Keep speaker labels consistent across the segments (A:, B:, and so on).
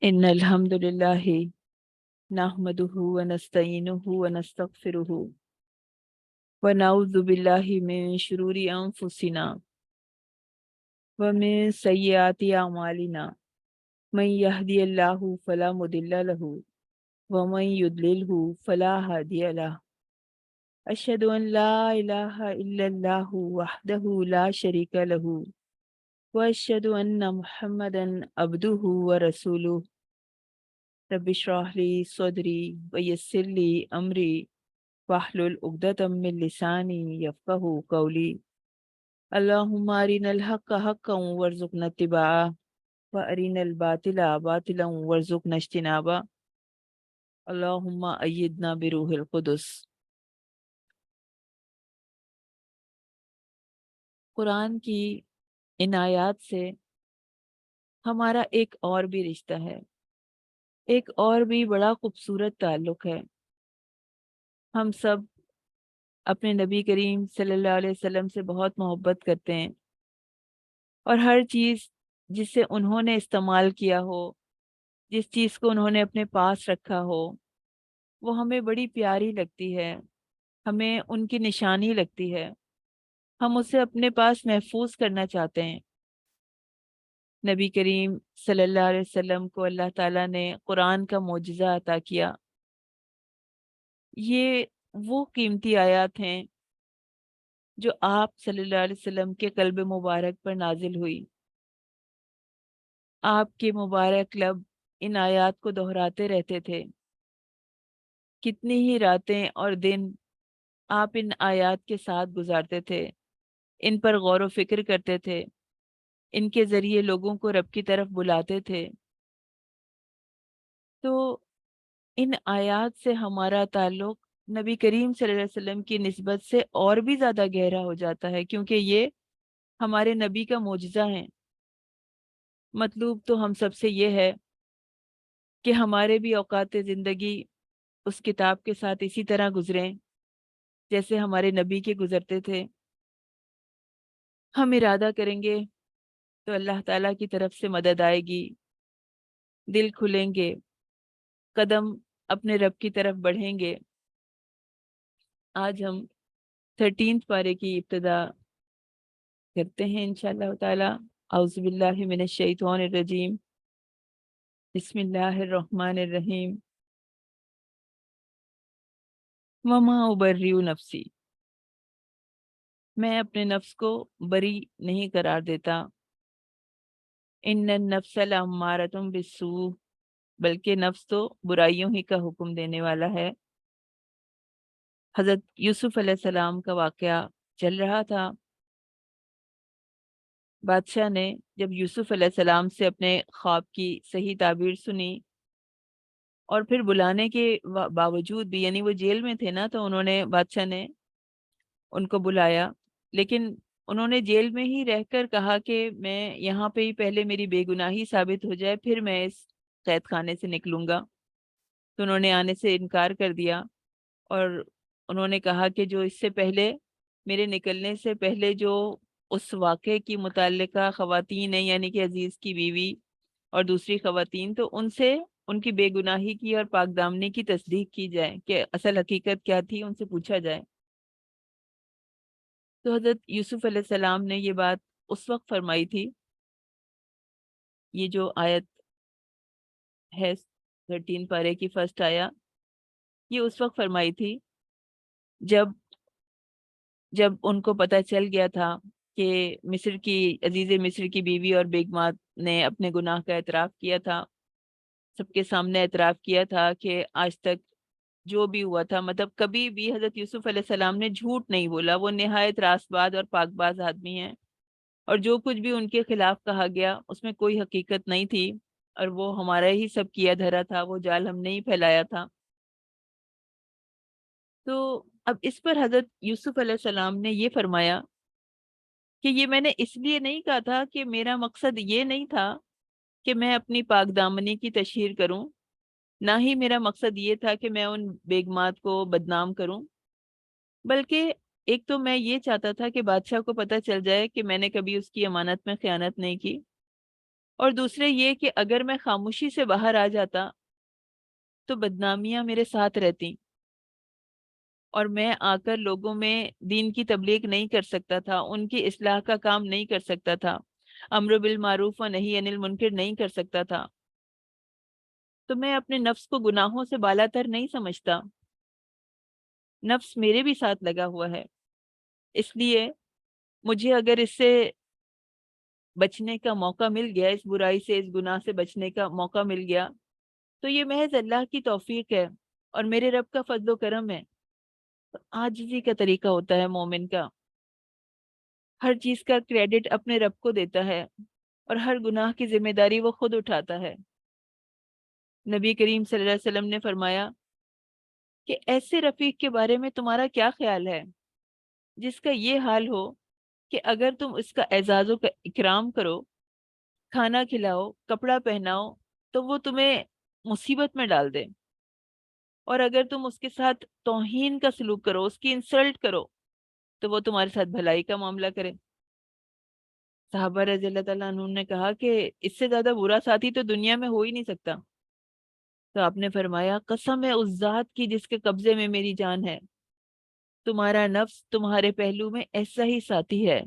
A: إن الحمد لله نحمده ونستعينه ونستغفره ونعوذ بالله من شرور أنفسنا ومن سيئات أعمالنا من يهدي الله فلا مضل له ومن يضلله فلا هادي له أشهد أن لا إله إلا الله وحده لا شريك له وأشهد أن محمدا عبده ورسوله رب اشرح لي صدري ويسر لي أمري واحلل عقدة من لساني يفقه قولي اللهم أرنا الحق حقا وارزقنا اتباعه وأرنا الباطل باطلا وارزقنا اجتنابه اللهم أيدنا بروح القدس۔ قرآن کی ان آیات سے ہمارا ایک اور بھی رشتہ ہے، ایک اور بھی بڑا خوبصورت تعلق ہے۔ ہم سب اپنے نبی کریم صلی اللہ علیہ وسلم سے بہت محبت کرتے ہیں، اور ہر چیز جس سے انہوں نے استعمال کیا ہو، جس چیز کو انہوں نے اپنے پاس رکھا ہو، وہ ہمیں بڑی پیاری لگتی ہے، ہمیں ان کی نشانی لگتی ہے، ہم اسے اپنے پاس محفوظ کرنا چاہتے ہیں۔ نبی کریم صلی اللہ علیہ وسلم کو اللہ تعالیٰ نے قرآن کا معجزہ عطا کیا۔ یہ وہ قیمتی آیات ہیں جو آپ صلی اللہ علیہ وسلم کے قلب مبارک پر نازل ہوئی۔ آپ کے مبارک لب ان آیات کو دہراتے رہتے تھے۔ کتنی ہی راتیں اور دن آپ ان آیات کے ساتھ گزارتے تھے، ان پر غور و فکر کرتے تھے، ان کے ذریعے لوگوں کو رب کی طرف بلاتے تھے۔ تو ان آیات سے ہمارا تعلق نبی کریم صلی اللہ علیہ وسلم کی نسبت سے اور بھی زیادہ گہرا ہو جاتا ہے، کیونکہ یہ ہمارے نبی کا معجزہ ہیں۔ مطلوب تو ہم سب سے یہ ہے کہ ہمارے بھی اوقات زندگی اس کتاب کے ساتھ اسی طرح گزریں جیسے ہمارے نبی کے گزرتے تھے۔ ہم ارادہ کریں گے تو اللہ تعالیٰ کی طرف سے مدد آئے گی، دل کھلیں گے، قدم اپنے رب کی طرف بڑھیں گے۔ آج ہم 13 پارے کی ابتدا کرتے ہیں انشاءاللہ تعالیٰ۔ اعوذ باللہ من الشیطان الرجیم، بسم اللہ الرحمن الرحیم۔ وما ابرئ نفسی، میں اپنے نفس کو بری نہیں قرار دیتا۔ ان النفس لامارۃ بالسوء، بلکہ نفس تو برائیوں ہی کا حکم دینے والا ہے۔ حضرت یوسف علیہ السلام کا واقعہ چل رہا تھا۔ بادشاہ نے جب یوسف علیہ السلام سے اپنے خواب کی صحیح تعبیر سنی، اور پھر بلانے کے باوجود بھی، یعنی وہ جیل میں تھے نا، تو بادشاہ نے ان کو بلایا، لیکن انہوں نے جیل میں ہی رہ کر کہا کہ میں یہاں پہ ہی پہلے میری بے گناہی ثابت ہو جائے، پھر میں اس قید خانے سے نکلوں گا۔ تو انہوں نے آنے سے انکار کر دیا، اور انہوں نے کہا کہ جو اس سے پہلے، میرے نکلنے سے پہلے جو اس واقعے کی متعلقہ خواتین ہیں، یعنی کہ عزیز کی بیوی اور دوسری خواتین، تو ان سے ان کی بے گناہی کی اور پاک دامنی کی تصدیق کی جائے کہ اصل حقیقت کیا تھی، ان سے پوچھا جائے۔ تو حضرت یوسف علیہ السلام نے یہ بات اس وقت فرمائی تھی، یہ جو آیت ہے 13 پارے کی فرسٹ آیا، یہ اس وقت فرمائی تھی جب ان کو پتہ چل گیا تھا کہ عزیز مصر کی بیوی اور بیگمات نے اپنے گناہ کا اعتراف کیا تھا، سب کے سامنے اعتراف کیا تھا کہ آج تک جو بھی ہوا تھا، مطلب کبھی بھی حضرت یوسف علیہ السلام نے جھوٹ نہیں بولا، وہ نہایت راست باز اور پاک باز آدمی ہیں، اور جو کچھ بھی ان کے خلاف کہا گیا اس میں کوئی حقیقت نہیں تھی، اور وہ ہمارا ہی سب کیا دھرا تھا، وہ جال ہم نے ہی پھیلایا تھا۔ تو اب اس پر حضرت یوسف علیہ السلام نے یہ فرمایا کہ یہ میں نے اس لیے نہیں کہا تھا، کہ میرا مقصد یہ نہیں تھا کہ میں اپنی پاک دامنی کی تشہیر کروں، نہ ہی میرا مقصد یہ تھا کہ میں ان بیگمات کو بدنام کروں، بلکہ ایک تو میں یہ چاہتا تھا کہ بادشاہ کو پتہ چل جائے کہ میں نے کبھی اس کی امانت میں خیانت نہیں کی، اور دوسرے یہ کہ اگر میں خاموشی سے باہر آ جاتا تو بدنامیاں میرے ساتھ رہتی، اور میں آ کر لوگوں میں دین کی تبلیغ نہیں کر سکتا تھا، ان کی اصلاح کا کام نہیں کر سکتا تھا، امر بالمعروف و نہی عن المنکر نہیں کر سکتا تھا، تو میں اپنے نفس کو گناہوں سے بالاتر نہیں سمجھتا۔ نفس میرے بھی ساتھ لگا ہوا ہے، اس لیے مجھے اگر اس سے بچنے کا موقع مل گیا، اس برائی سے، اس گناہ سے بچنے کا موقع مل گیا، تو یہ محض اللہ کی توفیق ہے اور میرے رب کا فضل و کرم ہے۔ عاجزی کا طریقہ ہوتا ہے مومن کا، ہر چیز کا کریڈٹ اپنے رب کو دیتا ہے اور ہر گناہ کی ذمہ داری وہ خود اٹھاتا ہے۔ نبی کریم صلی اللہ علیہ وسلم نے فرمایا کہ ایسے رفیق کے بارے میں تمہارا کیا خیال ہے جس کا یہ حال ہو کہ اگر تم اس کا اعزاز و اکرام کرو، کھانا کھلاؤ، کپڑا پہناؤ، تو وہ تمہیں مصیبت میں ڈال دے، اور اگر تم اس کے ساتھ توہین کا سلوک کرو، اس کی انسلٹ کرو، تو وہ تمہارے ساتھ بھلائی کا معاملہ کرے۔ صحابہ رضی اللہ تعالیٰ عنہ نے کہا کہ اس سے زیادہ برا ساتھی تو دنیا میں ہو ہی نہیں سکتا۔ تو آپ نے فرمایا قسم ہے اس ذات کی جس کے قبضے میں میری جان ہے، تمہارا نفس تمہارے پہلو میں ایسا ہی ساتھی ہے،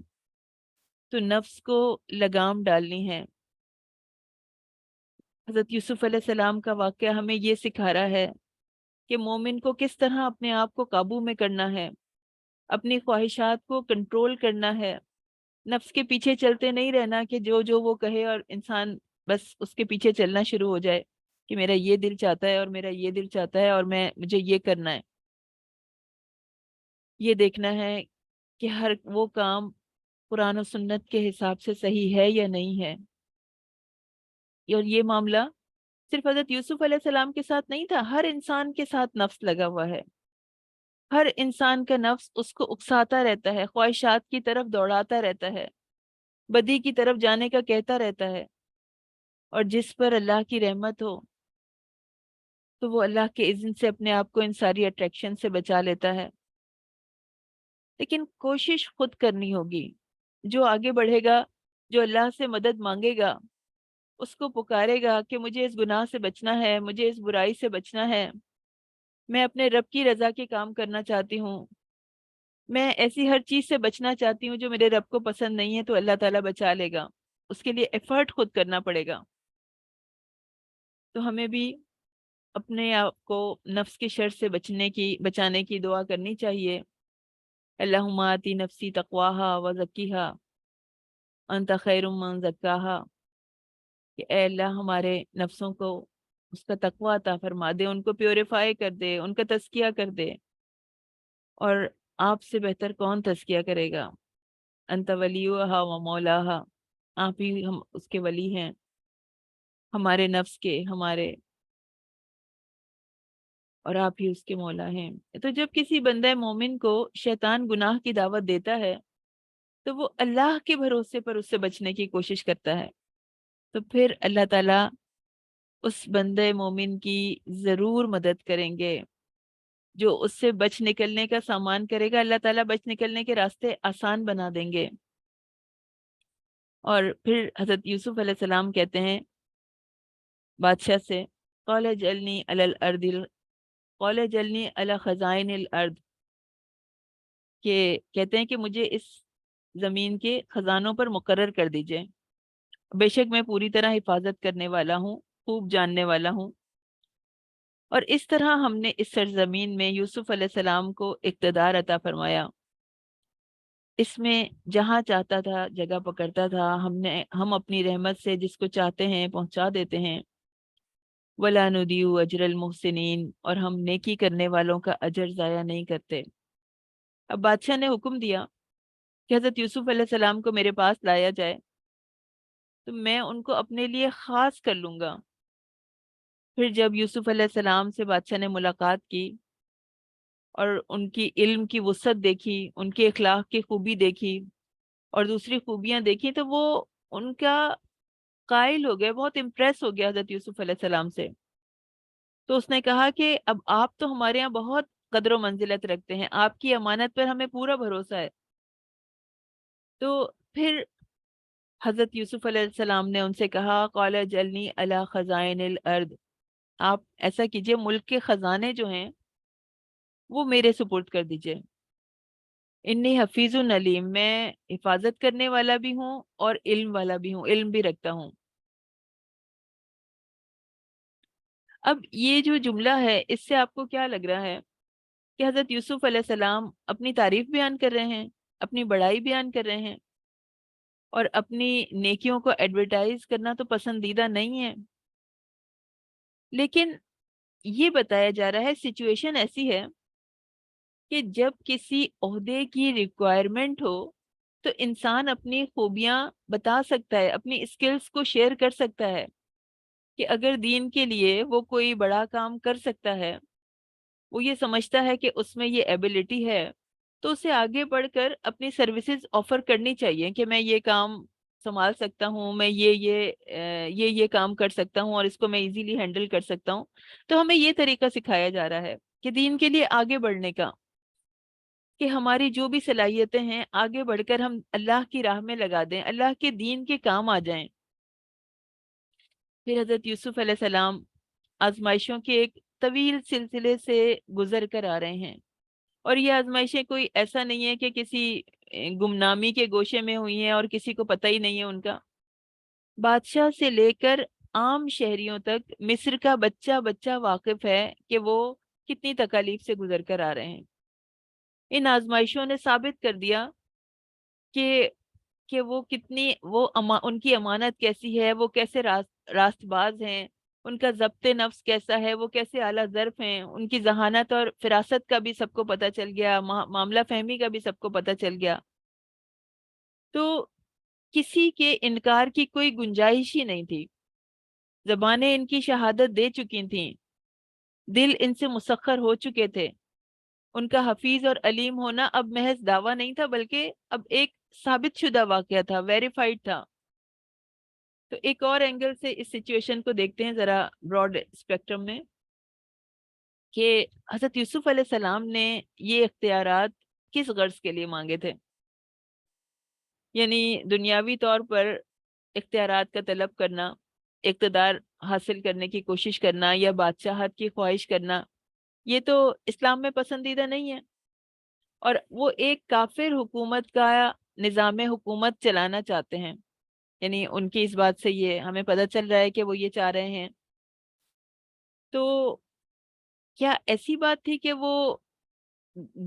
A: تو نفس کو لگام ڈالنی ہے۔ حضرت یوسف علیہ السلام کا واقعہ ہمیں یہ سکھا رہا ہے کہ مومن کو کس طرح اپنے آپ کو قابو میں کرنا ہے، اپنی خواہشات کو کنٹرول کرنا ہے، نفس کے پیچھے چلتے نہیں رہنا کہ جو جو وہ کہے اور انسان بس اس کے پیچھے چلنا شروع ہو جائے کہ میرا یہ دل چاہتا ہے اور میرا یہ دل چاہتا ہے اور مجھے یہ کرنا ہے۔ یہ دیکھنا ہے کہ ہر وہ کام قرآن و سنت کے حساب سے صحیح ہے یا نہیں ہے۔ اور یہ معاملہ صرف حضرت یوسف علیہ السلام کے ساتھ نہیں تھا، ہر انسان کے ساتھ نفس لگا ہوا ہے۔ ہر انسان کا نفس اس کو اکساتا رہتا ہے، خواہشات کی طرف دوڑاتا رہتا ہے، بدی کی طرف جانے کا کہتا رہتا ہے، اور جس پر اللہ کی رحمت ہو تو وہ اللہ کے اذن سے اپنے آپ کو ان ساری اٹریکشن سے بچا لیتا ہے۔ لیکن کوشش خود کرنی ہوگی۔ جو آگے بڑھے گا، جو اللہ سے مدد مانگے گا، اس کو پکارے گا کہ مجھے اس گناہ سے بچنا ہے، مجھے اس برائی سے بچنا ہے، میں اپنے رب کی رضا کے کام کرنا چاہتی ہوں، میں ایسی ہر چیز سے بچنا چاہتی ہوں جو میرے رب کو پسند نہیں ہے، تو اللہ تعالیٰ بچا لے گا۔ اس کے لیے ایفرٹ خود کرنا پڑے گا۔ تو ہمیں بھی اپنے آپ کو نفس کی شر سے بچانے کی دعا کرنی چاہیے۔ اللہم آتی نفسی تقواہا و زکیہا انت خیر من زکاہا، کہ اے اللہ ہمارے نفسوں کو اس کا تقوی عطا فرما دے، ان کو پیوریفائی کر دے، ان کا تزکیہ کر دے، اور آپ سے بہتر کون تزکیہ کرے گا؟ انت ولیہا و مولاہا، آپ ہی ہم اس کے ولی ہیں، ہمارے نفس کے، ہمارے، اور آپ ہی اس کے مولا ہیں۔ تو جب کسی بندہ مومن کو شیطان گناہ کی دعوت دیتا ہے تو وہ اللہ کے بھروسے پر اس سے بچنے کی کوشش کرتا ہے، تو پھر اللہ تعالیٰ اس بندے مومن کی ضرور مدد کریں گے۔ جو اس سے بچ نکلنے کا سامان کرے گا، اللہ تعالیٰ بچ نکلنے کے راستے آسان بنا دیں گے۔ اور پھر حضرت یوسف علیہ السلام کہتے ہیں بادشاہ سے، قال اجعلنی علی الارض قال اجعلنی علی خزائن الارض، کہ کہتے ہیں کہ مجھے اس زمین کے خزانوں پر مقرر کر دیجئے، بے شک میں پوری طرح حفاظت کرنے والا ہوں، خوب جاننے والا ہوں۔ اور اس طرح ہم نے اس سرزمین میں یوسف علیہ السلام کو اقتدار عطا فرمایا، اس میں جہاں چاہتا تھا جگہ پکڑتا تھا، ہم اپنی رحمت سے جس کو چاہتے ہیں پہنچا دیتے ہیں۔ وَلَا نُضِيعُ أَجْرَ الْمُحْسِنِينَ، اور ہم نیکی کرنے والوں کا اجر ضائع نہیں کرتے۔ اب بادشاہ نے حکم دیا کہ حضرت یوسف علیہ السلام کو میرے پاس لایا جائے، تو میں ان کو اپنے لیے خاص کر لوں گا۔ پھر جب یوسف علیہ السلام سے بادشاہ نے ملاقات کی اور ان کی علم کی وسعت دیکھی، ان کے اخلاق کی خوبی دیکھی اور دوسری خوبیاں دیکھی، تو وہ ان کا قائل ہو گیا، بہت امپریس ہو گیا حضرت یوسف علیہ السلام سے۔ تو اس نے کہا کہ اب آپ تو ہمارے یہاں بہت قدر و منزلت رکھتے ہیں، آپ کی امانت پر ہمیں پورا بھروسہ ہے۔ تو پھر حضرت یوسف علیہ السلام نے ان سے کہا قال اجعلنی علی خزائن الارض، آپ ایسا کیجئے ملک کے خزانے جو ہیں وہ میرے سپرد کر دیجئے، انی حفیظ علیم، میں حفاظت کرنے والا بھی ہوں اور علم والا بھی ہوں، علم بھی رکھتا ہوں۔ اب یہ جو جملہ ہے اس سے آپ کو کیا لگ رہا ہے کہ حضرت یوسف علیہ السلام اپنی تعریف بیان کر رہے ہیں، اپنی بڑائی بیان کر رہے ہیں، اور اپنی نیکیوں کو ایڈورٹائز کرنا تو پسندیدہ نہیں ہے، لیکن یہ بتایا جا رہا ہے سچویشن ایسی ہے کہ جب کسی عہدے کی ریکوائرمنٹ ہو تو انسان اپنی خوبیاں بتا سکتا ہے، اپنی اسکلز کو شیئر کر سکتا ہے، کہ اگر دین کے لیے وہ کوئی بڑا کام کر سکتا ہے، وہ یہ سمجھتا ہے کہ اس میں یہ ایبلٹی ہے، تو اسے آگے بڑھ کر اپنی سروسز آفر کرنی چاہیے کہ میں یہ کام سنبھال سکتا ہوں، میں یہ کام کر سکتا ہوں اور اس کو میں ایزیلی ہینڈل کر سکتا ہوں۔ تو ہمیں یہ طریقہ سکھایا جا رہا ہے کہ دین کے لیے آگے بڑھنے کا، کہ ہماری جو بھی صلاحیتیں ہیں آگے بڑھ کر ہم اللہ کی راہ میں لگا دیں، اللہ کے دین کے کام آ جائیں۔ پھر حضرت یوسف علیہ السلام آزمائشوں کے ایک طویل سلسلے سے گزر کر آ رہے ہیں، اور یہ آزمائشیں کوئی ایسا نہیں ہے کہ کسی گمنامی کے گوشے میں ہوئی ہیں اور کسی کو پتہ ہی نہیں ہے ان کا۔ بادشاہ سے لے کر عام شہریوں تک مصر کا بچہ بچہ واقف ہے کہ وہ کتنی تکالیف سے گزر کر آ رہے ہیں۔ ان آزمائشوں نے ثابت کر دیا کہ وہ کتنی ان کی امانت کیسی ہے، وہ کیسے راست باز ہیں، ان کا ضبط نفس کیسا ہے، وہ کیسے اعلیٰ ظرف ہیں، ان کی ذہانت اور فراست کا بھی سب کو پتہ چل گیا، معاملہ فہمی کا بھی سب کو پتہ چل گیا۔ تو کسی کے انکار کی کوئی گنجائش ہی نہیں تھی، زبانیں ان کی شہادت دے چکی تھیں، دل ان سے مسخر ہو چکے تھے، ان کا حفیظ اور علیم ہونا اب محض دعویٰ نہیں تھا بلکہ اب ایک ثابت شدہ واقعہ تھا، ویریفائڈ تھا۔ تو ایک اور اینگل سے اس سچویشن کو دیکھتے ہیں ذرا براڈ اسپیکٹرم میں، کہ حضرت یوسف علیہ السلام نے یہ اختیارات کس غرض کے لیے مانگے تھے؟ یعنی دنیاوی طور پر اختیارات کا طلب کرنا، اقتدار حاصل کرنے کی کوشش کرنا یا بادشاہت کی خواہش کرنا، یہ تو اسلام میں پسندیدہ نہیں ہے، اور وہ ایک کافر حکومت کا نظام حکومت چلانا چاہتے ہیں، یعنی ان کی اس بات سے یہ ہمیں پتہ چل رہا ہے کہ وہ یہ چاہ رہے ہیں۔ تو کیا ایسی بات تھی کہ وہ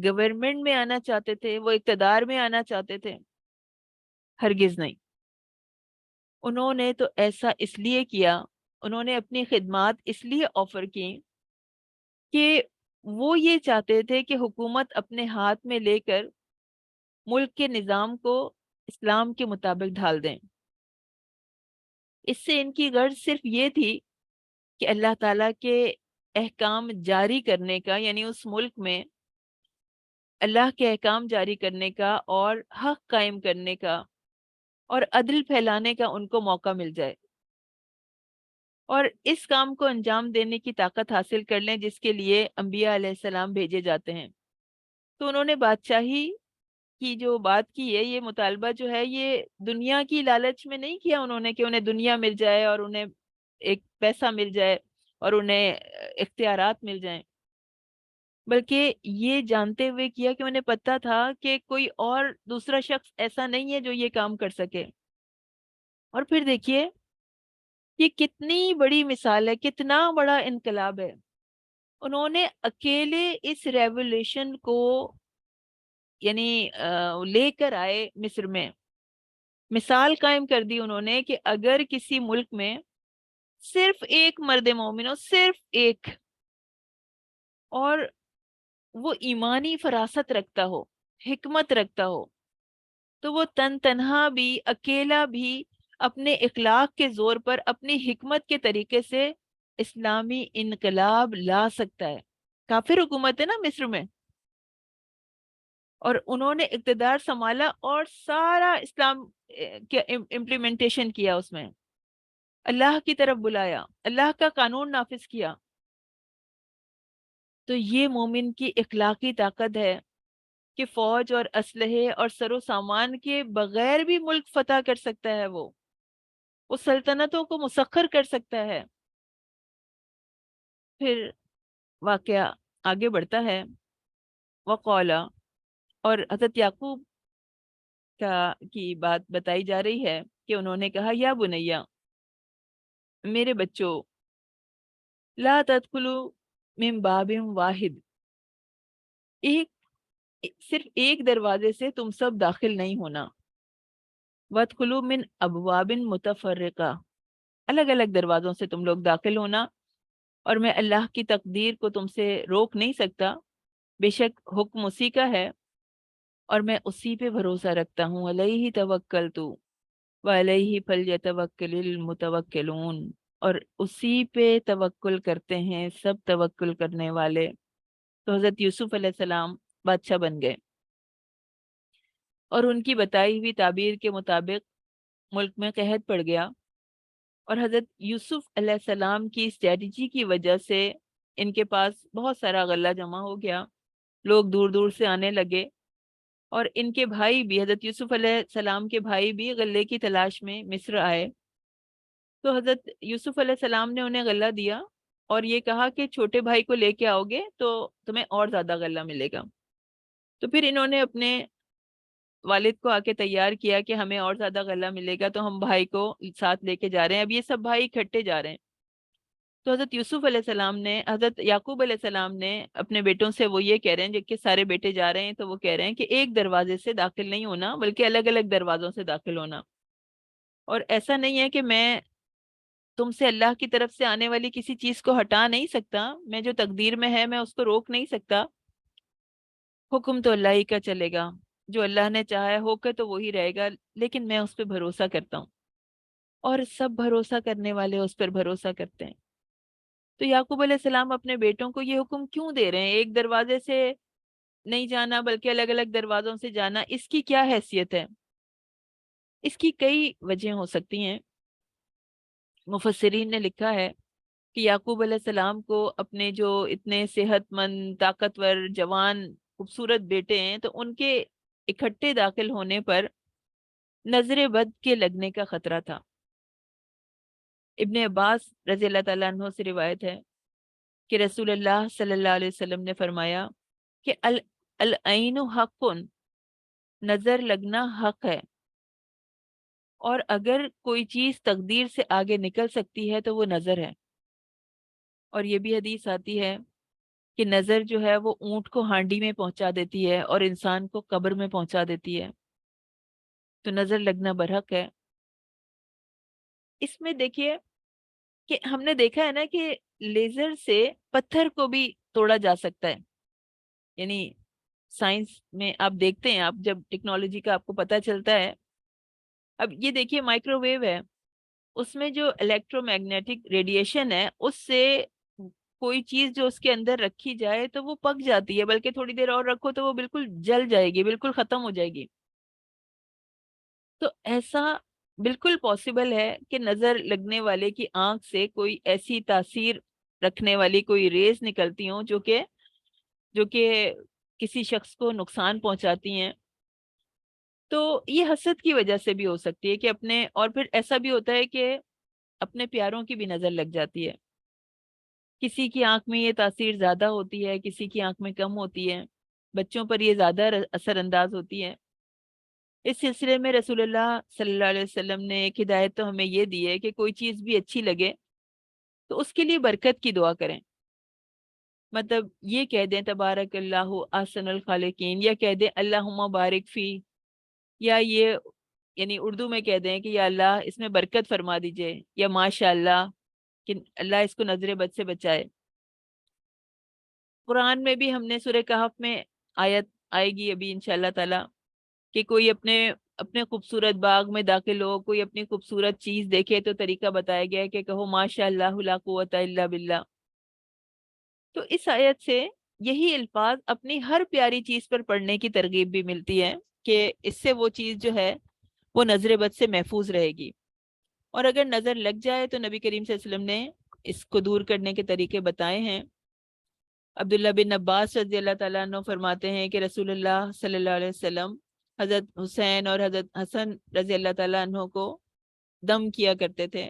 A: گورنمنٹ میں آنا چاہتے تھے، وہ اقتدار میں آنا چاہتے تھے؟ ہرگز نہیں۔ انہوں نے تو ایسا اس لیے کیا، انہوں نے اپنی خدمات اس لیے آفر کی کہ وہ یہ چاہتے تھے کہ حکومت اپنے ہاتھ میں لے کر ملک کے نظام کو اسلام کے مطابق ڈھال دیں۔ اس سے ان کی غرض صرف یہ تھی کہ اللہ تعالیٰ کے احکام جاری کرنے کا، یعنی اس ملک میں اللہ کے احکام جاری کرنے کا اور حق قائم کرنے کا اور عدل پھیلانے کا ان کو موقع مل جائے، اور اس کام کو انجام دینے کی طاقت حاصل کر لیں جس کے لیے انبیاء علیہ السلام بھیجے جاتے ہیں۔ تو انہوں نے بادشاہی کی جو بات کی ہے، یہ مطالبہ جو ہے یہ دنیا کی لالچ میں نہیں کیا انہوں نے کہ انہیں دنیا مل جائے اور انہیں ایک پیسہ مل جائے اور انہیں اختیارات مل جائیں، بلکہ یہ جانتے ہوئے کیا کہ انہیں پتہ تھا کہ کوئی اور دوسرا شخص ایسا نہیں ہے جو یہ کام کر سکے۔ اور پھر دیکھیے یہ کتنی بڑی مثال ہے، کتنا بڑا انقلاب ہے۔ انہوں نے اکیلے اس ریولیوشن کو یعنی لے کر آئے مصر میں، مثال قائم کر دی انہوں نے کہ اگر کسی ملک میں صرف ایک مرد مومن ہو، صرف ایک، اور وہ ایمانی فراست رکھتا ہو، حکمت رکھتا ہو، تو وہ تنہا بھی، اکیلا بھی اپنے اخلاق کے زور پر، اپنی حکمت کے طریقے سے اسلامی انقلاب لا سکتا ہے۔ کافر حکومت ہے نا مصر میں، اور انہوں نے اقتدار سنبھالا اور سارا اسلام کے امپلیمنٹیشن کیا، اس میں اللہ کی طرف بلایا، اللہ کا قانون نافذ کیا۔ تو یہ مومن کی اخلاقی طاقت ہے کہ فوج اور اسلحے اور سر و سامان کے بغیر بھی ملک فتح کر سکتا ہے، وہ سلطنتوں کو مسخر کر سکتا ہے۔ پھر واقعہ آگے بڑھتا ہے، وقولا، اور حضرت یعقوب کی بات بتائی جا رہی ہے کہ انہوں نے کہا، یا بنیا، میرے بچوں، لا تدخلوا من باب واحد، ایک صرف ایک دروازے سے تم سب داخل نہیں ہونا، وادخلوا من ابواب متفرقہ، الگ الگ دروازوں سے تم لوگ داخل ہونا، اور میں اللہ کی تقدیر کو تم سے روک نہیں سکتا، بے شک حکم اسی کا ہے، اور میں اسی پہ بھروسہ رکھتا ہوں، علیہ توکلت وعلیہ فلیتوکل المتوکلون، اور اسی پہ توکل کرتے ہیں سب توکل کرنے والے۔ تو حضرت یوسف علیہ السلام بادشاہ بن گئے، اور ان کی بتائی ہوئی تعبیر کے مطابق ملک میں قحط پڑ گیا، اور حضرت یوسف علیہ السلام کی اسٹریٹجی کی وجہ سے ان کے پاس بہت سارا غلہ جمع ہو گیا، لوگ دور دور سے آنے لگے، اور ان کے بھائی بھی، حضرت یوسف علیہ السلام کے بھائی بھی غلے کی تلاش میں مصر آئے۔ تو حضرت یوسف علیہ السلام نے انہیں غلہ دیا اور یہ کہا کہ چھوٹے بھائی کو لے کے آؤ گے تو تمہیں اور زیادہ غلہ ملے گا۔ تو پھر انہوں نے اپنے والد کو آ کے تیار کیا کہ ہمیں اور زیادہ غلہ ملے گا، تو ہم بھائی کو ساتھ لے کے جا رہے ہیں۔ اب یہ سب بھائی اکٹھے جا رہے ہیں، تو حضرت یوسف علیہ السلام نے، حضرت یعقوب علیہ السلام نے اپنے بیٹوں سے، وہ یہ کہہ رہے ہیں، جب کہ سارے بیٹے جا رہے ہیں تو وہ کہہ رہے ہیں کہ ایک دروازے سے داخل نہیں ہونا بلکہ الگ الگ دروازوں سے داخل ہونا، اور ایسا نہیں ہے کہ میں تم سے اللہ کی طرف سے آنے والی کسی چیز کو ہٹا نہیں سکتا، میں جو تقدیر میں ہے میں اس کو روک نہیں سکتا، حکم تو اللہ ہی کا چلے گا، جو اللہ نے چاہا ہے ہو کے تو وہی رہے گا، لیکن میں اس پہ بھروسہ کرتا ہوں، اور سب بھروسہ کرنے والے اس پر بھروسہ کرتے ہیں۔ تو یعقوب علیہ السلام اپنے بیٹوں کو یہ حکم کیوں دے رہے ہیں، ایک دروازے سے نہیں جانا بلکہ الگ الگ دروازوں سے جانا، اس کی کیا حیثیت ہے؟ اس کی کئی وجہ ہو سکتی ہیں۔ مفسرین نے لکھا ہے کہ یعقوب علیہ السلام کو اپنے جو اتنے صحت مند، طاقتور، جوان، خوبصورت بیٹے ہیں، تو ان کے اکٹھے داخل ہونے پر نظر بد کے لگنے کا خطرہ تھا۔ ابن عباس رضی اللہ تعالیٰ عنہ سے روایت ہے کہ رسول اللہ صلی اللہ علیہ وسلم نے فرمایا کہ العین حق، نظر لگنا حق ہے، اور اگر کوئی چیز تقدیر سے آگے نکل سکتی ہے تو وہ نظر ہے۔ اور یہ بھی حدیث آتی ہے کہ نظر جو ہے وہ اونٹ کو ہانڈی میں پہنچا دیتی ہے اور انسان کو قبر میں پہنچا دیتی ہے، تو نظر لگنا برحق ہے۔ اس میں دیکھیے کہ ہم نے دیکھا ہے نا کہ لیزر سے پتھر کو بھی توڑا جا سکتا ہے، یعنی سائنس میں آپ دیکھتے ہیں، آپ جب ٹیکنالوجی کا آپ کو پتہ چلتا ہے، اب یہ دیکھیے مائکرو ویو ہے، اس میں جو الیکٹرو میگنیٹک ریڈیشن ہے، اس سے کوئی چیز جو اس کے اندر رکھی جائے تو وہ پک جاتی ہے، بلکہ تھوڑی دیر اور رکھو تو وہ بالکل جل جائے گی، بالکل ختم ہو جائے گی۔ تو ایسا بالکل پاسبل ہے کہ نظر لگنے والے کی آنکھ سے کوئی ایسی تاثیر رکھنے والی کوئی ریز نکلتی ہوں جو کہ کسی شخص کو نقصان پہنچاتی ہیں۔ تو یہ حسد کی وجہ سے بھی ہو سکتی ہے کہ اپنے، اور پھر ایسا بھی ہوتا ہے کہ اپنے پیاروں کی بھی نظر لگ جاتی ہے، کسی کی آنکھ میں یہ تاثیر زیادہ ہوتی ہے، کسی کی آنکھ میں کم ہوتی ہے، بچوں پر یہ زیادہ اثر انداز ہوتی ہے۔ اس سلسلے میں رسول اللہ صلی اللہ علیہ وسلم نے ایک ہدایت تو ہمیں یہ دی ہے کہ کوئی چیز بھی اچھی لگے تو اس کے لیے برکت کی دعا کریں، مطلب یہ کہہ دیں تبارک اللہ احسن الخالقین، یا کہہ دیں اللہم بارک فی، یا یہ یعنی اردو میں کہہ دیں کہ یا اللہ اس میں برکت فرما دیجئے، یا ماشاء اللہ کہ اللہ اس کو نظر بد سے بچائے۔ قرآن میں بھی ہم نے سورہ کہف میں آیت آئے گی ابھی انشاءاللہ تعالی کہ کوئی اپنے اپنے خوبصورت باغ میں داخل ہو، کوئی اپنی خوبصورت چیز دیکھے تو طریقہ بتایا گیا ہے کہ کہو ماشاء اللہ لا قوت الا باللہ۔ تو اس آیت سے یہی الفاظ اپنی ہر پیاری چیز پر پڑھنے کی ترغیب بھی ملتی ہے کہ اس سے وہ چیز جو ہے وہ نظر بد سے محفوظ رہے گی، اور اگر نظر لگ جائے تو نبی کریم صلی اللہ علیہ وسلم نے اس کو دور کرنے کے طریقے بتائے ہیں۔ عبداللہ بن عباس رضی اللہ تعالیٰ عنہ فرماتے ہیں کہ رسول اللہ صلی اللہ علیہ وسلم حضرت حسین اور حضرت حسن رضی اللہ تعالیٰ عنہ کو دم کیا کرتے تھے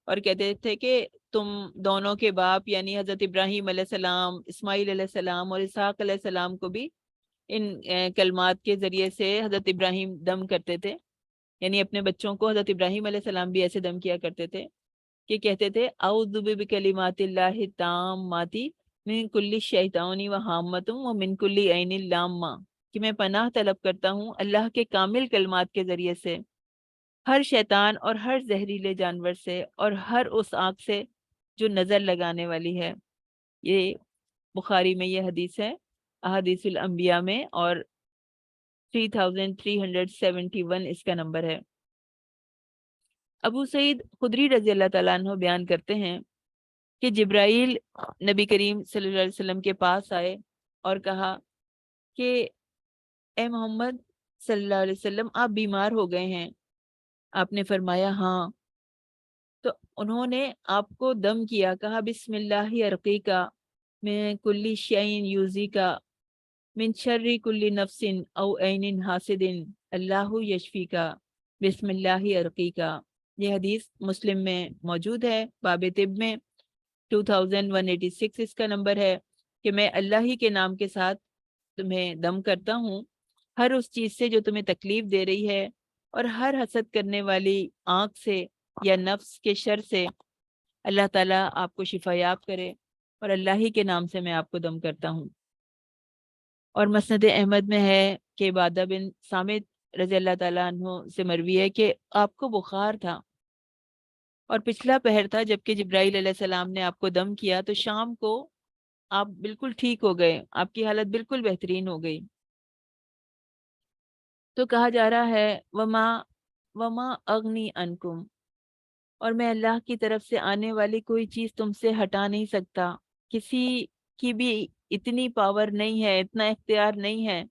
A: اور کہتے تھے کہ تم دونوں کے باپ یعنی حضرت ابراہیم علیہ السلام، اسماعیل علیہ السلام اور اسحاق علیہ السلام کو بھی ان کلمات کے ذریعے سے حضرت ابراہیم دم کرتے تھے، یعنی اپنے بچوں کو حضرت ابراہیم علیہ السلام بھی ایسے دم کیا کرتے تھے کہ کہتے تھے اعوذ بکلمات اللہ التامات من کل شیطان وہامۃ ومن کل عین لامہ، کہ میں پناہ طلب کرتا ہوں اللہ کے کامل کلمات کے ذریعے سے ہر شیطان اور ہر زہریلے جانور سے اور ہر اس آنکھ سے جو نظر لگانے والی ہے۔ یہ بخاری میں یہ حدیث ہے، احادیث الانبیاء میں، اور 3371 اس کا نمبر ہے۔ ابو سعید خدری رضی اللہ تعالیٰ عنہ بیان کرتے ہیں کہ جبرائیل نبی کریم صلی اللہ علیہ وسلم کے پاس آئے اور کہا کہ اے محمد صلی اللہ علیہ وسلم آپ بیمار ہو گئے ہیں؟ آپ نے فرمایا ہاں۔ تو انہوں نے آپ کو دم کیا، کہا بسم اللہ ارقیکا من کل شیء یوزیکا من شر کل نفس او عین حاسد اللہ یشفیکا بسم اللہ ارقیکا۔ یہ حدیث مسلم میں موجود ہے، باب طب میں 2186 اس کا نمبر ہے، کہ میں اللہ ہی کے نام کے ساتھ تمہیں دم کرتا ہوں ہر اس چیز سے جو تمہیں تکلیف دے رہی ہے، اور ہر حسد کرنے والی آنکھ سے یا نفس کے شر سے اللہ تعالیٰ آپ کو شفا یاب کرے، اور اللہ ہی کے نام سے میں آپ کو دم کرتا ہوں۔ اور مسند احمد میں ہے کہ عبادہ بن صامت رضی اللہ تعالیٰ عنہ سے مروی ہے کہ آپ کو بخار تھا اور پچھلا پہر تھا جبکہ جبرائیل علیہ السلام نے آپ کو دم کیا، تو شام کو آپ بالکل ٹھیک ہو گئے، آپ کی حالت بالکل بہترین ہو گئی۔ تو کہا جا رہا ہے وما اغنی عنکم، اور میں اللہ کی طرف سے آنے والی کوئی چیز تم سے ہٹا نہیں سکتا، کسی کی بھی اتنی پاور نہیں ہے، اتنا اختیار نہیں ہے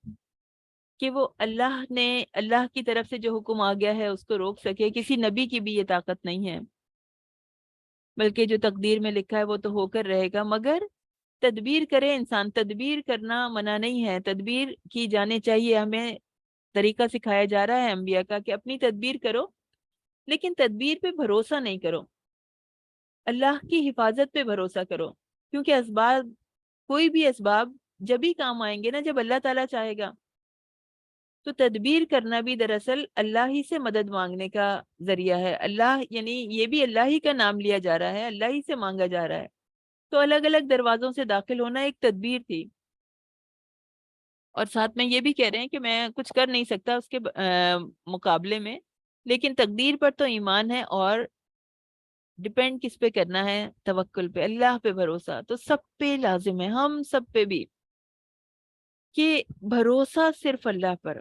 A: کہ وہ اللہ کی طرف سے جو حکم آ گیا ہے اس کو روک سکے، کسی نبی کی بھی یہ طاقت نہیں ہے، بلکہ جو تقدیر میں لکھا ہے وہ تو ہو کر رہے گا، مگر تدبیر کرے انسان۔ تدبیر کرنا منع نہیں ہے، تدبیر کی جانے چاہیے، ہمیں طریقہ سکھایا جا رہا ہے انبیاء کا کہ اپنی تدبیر کرو، لیکن تدبیر پہ بھروسہ نہیں کرو، اللہ کی حفاظت پہ بھروسہ کرو، کیونکہ اسباب، کوئی بھی اسباب جب ہی کام آئیں گے نا جب اللہ تعالیٰ چاہے گا۔ تو تدبیر کرنا بھی دراصل اللہ ہی سے مدد مانگنے کا ذریعہ ہے، اللہ یعنی یہ بھی اللہ ہی کا نام لیا جا رہا ہے، اللہ ہی سے مانگا جا رہا ہے۔ تو الگ الگ دروازوں سے داخل ہونا ایک تدبیر تھی، اور ساتھ میں یہ بھی کہہ رہے ہیں کہ میں کچھ کر نہیں سکتا اس کے مقابلے میں، لیکن تقدیر پر تو ایمان ہے، اور ڈپینڈ کس پہ کرنا ہے؟ توکل پہ، اللہ پہ بھروسہ تو سب پہ لازم ہے، ہم سب پہ بھی، کہ بھروسہ صرف اللہ پر،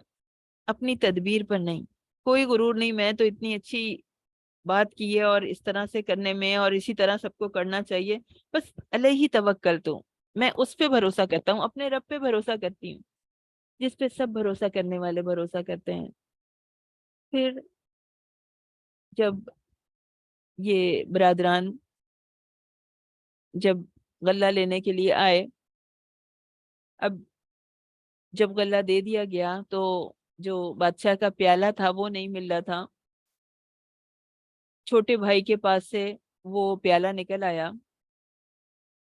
A: اپنی تدبیر پر نہیں۔ کوئی غرور نہیں میں تو اتنی اچھی بات کی ہے اور اس طرح سے کرنے میں اور اسی طرح سب کو کرنا چاہیے، بس علیہ توکل، تو میں اس پہ بھروسہ کرتا ہوں، اپنے رب پہ بھروسہ کرتی ہوں جس پہ سب بھروسہ کرنے والے بھروسہ کرتے ہیں۔ پھر جب یہ برادران جب غلہ لینے کے لیے آئے، اب جب غلہ دے دیا گیا تو جو بادشاہ کا پیالہ تھا وہ نہیں مل رہا تھا، چھوٹے بھائی کے پاس سے وہ پیالہ نکل آیا،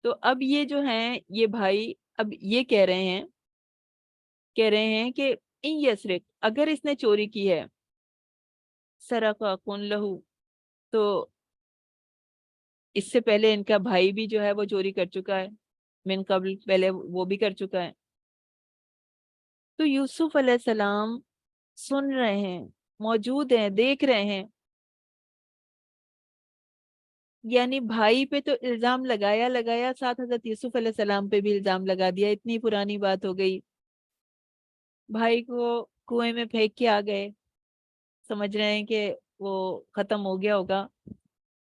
A: تو اب یہ جو ہیں یہ بھائی اب یہ کہہ رہے ہیں کہ ان یسرق، اگر اس نے چوری کی ہے، سرق کن لہو، تو اس سے پہلے ان کا بھائی بھی جو ہے وہ چوری کر چکا ہے، من قبل پہلے وہ بھی کر چکا ہے۔ تو یوسف علیہ السلام سن رہے ہیں، موجود ہیں، دیکھ رہے ہیں، یعنی بھائی پہ تو الزام لگایا ساتھ حضرت یوسف علیہ السلام پہ بھی الزام لگا دیا، اتنی پرانی بات ہو گئی، بھائی کو کنویں میں پھینک کے آ گئے، سمجھ رہے ہیں کہ وہ ختم ہو گیا ہوگا،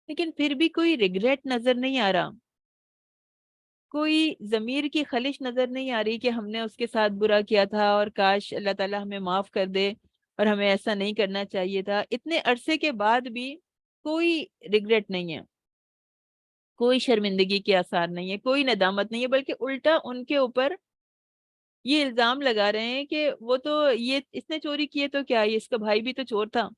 A: لیکن پھر بھی کوئی ریگریٹ نظر نہیں آ رہا، کوئی ضمیر کی خلش نظر نہیں آ رہی کہ ہم نے اس کے ساتھ برا کیا تھا اور کاش اللہ تعالیٰ ہمیں معاف کر دے اور ہمیں ایسا نہیں کرنا چاہیے تھا۔ اتنے عرصے کے بعد بھی کوئی ریگریٹ نہیں ہے، کوئی شرمندگی کے آثار نہیں ہے، کوئی ندامت نہیں ہے، بلکہ الٹا ان کے اوپر یہ الزام لگا رہے ہیں کہ وہ تو یہ اس نے چوری کی ہے تو کیا، یہ اس کا بھائی بھی تو چور تھا۔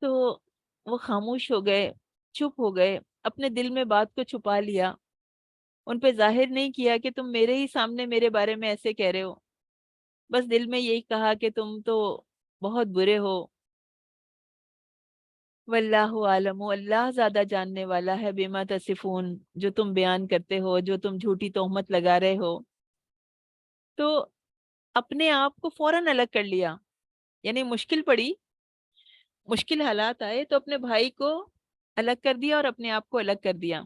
A: تو وہ خاموش ہو گئے، چپ ہو گئے، اپنے دل میں بات کو چھپا لیا، ان پہ ظاہر نہیں کیا کہ تم میرے ہی سامنے میرے بارے میں ایسے کہہ رہے ہو، بس دل میں یہی کہا کہ تم تو بہت برے ہو، واللہ عالم، اللہ زیادہ جاننے والا ہے، بما تصفون، جو تم بیان کرتے ہو، جو تم جھوٹی تہمت لگا رہے ہو۔ تو اپنے آپ کو فوراً الگ کر لیا، یعنی مشکل پڑی، مشکل حالات آئے تو اپنے بھائی کو الگ کر دیا اور اپنے آپ کو الگ کر دیا،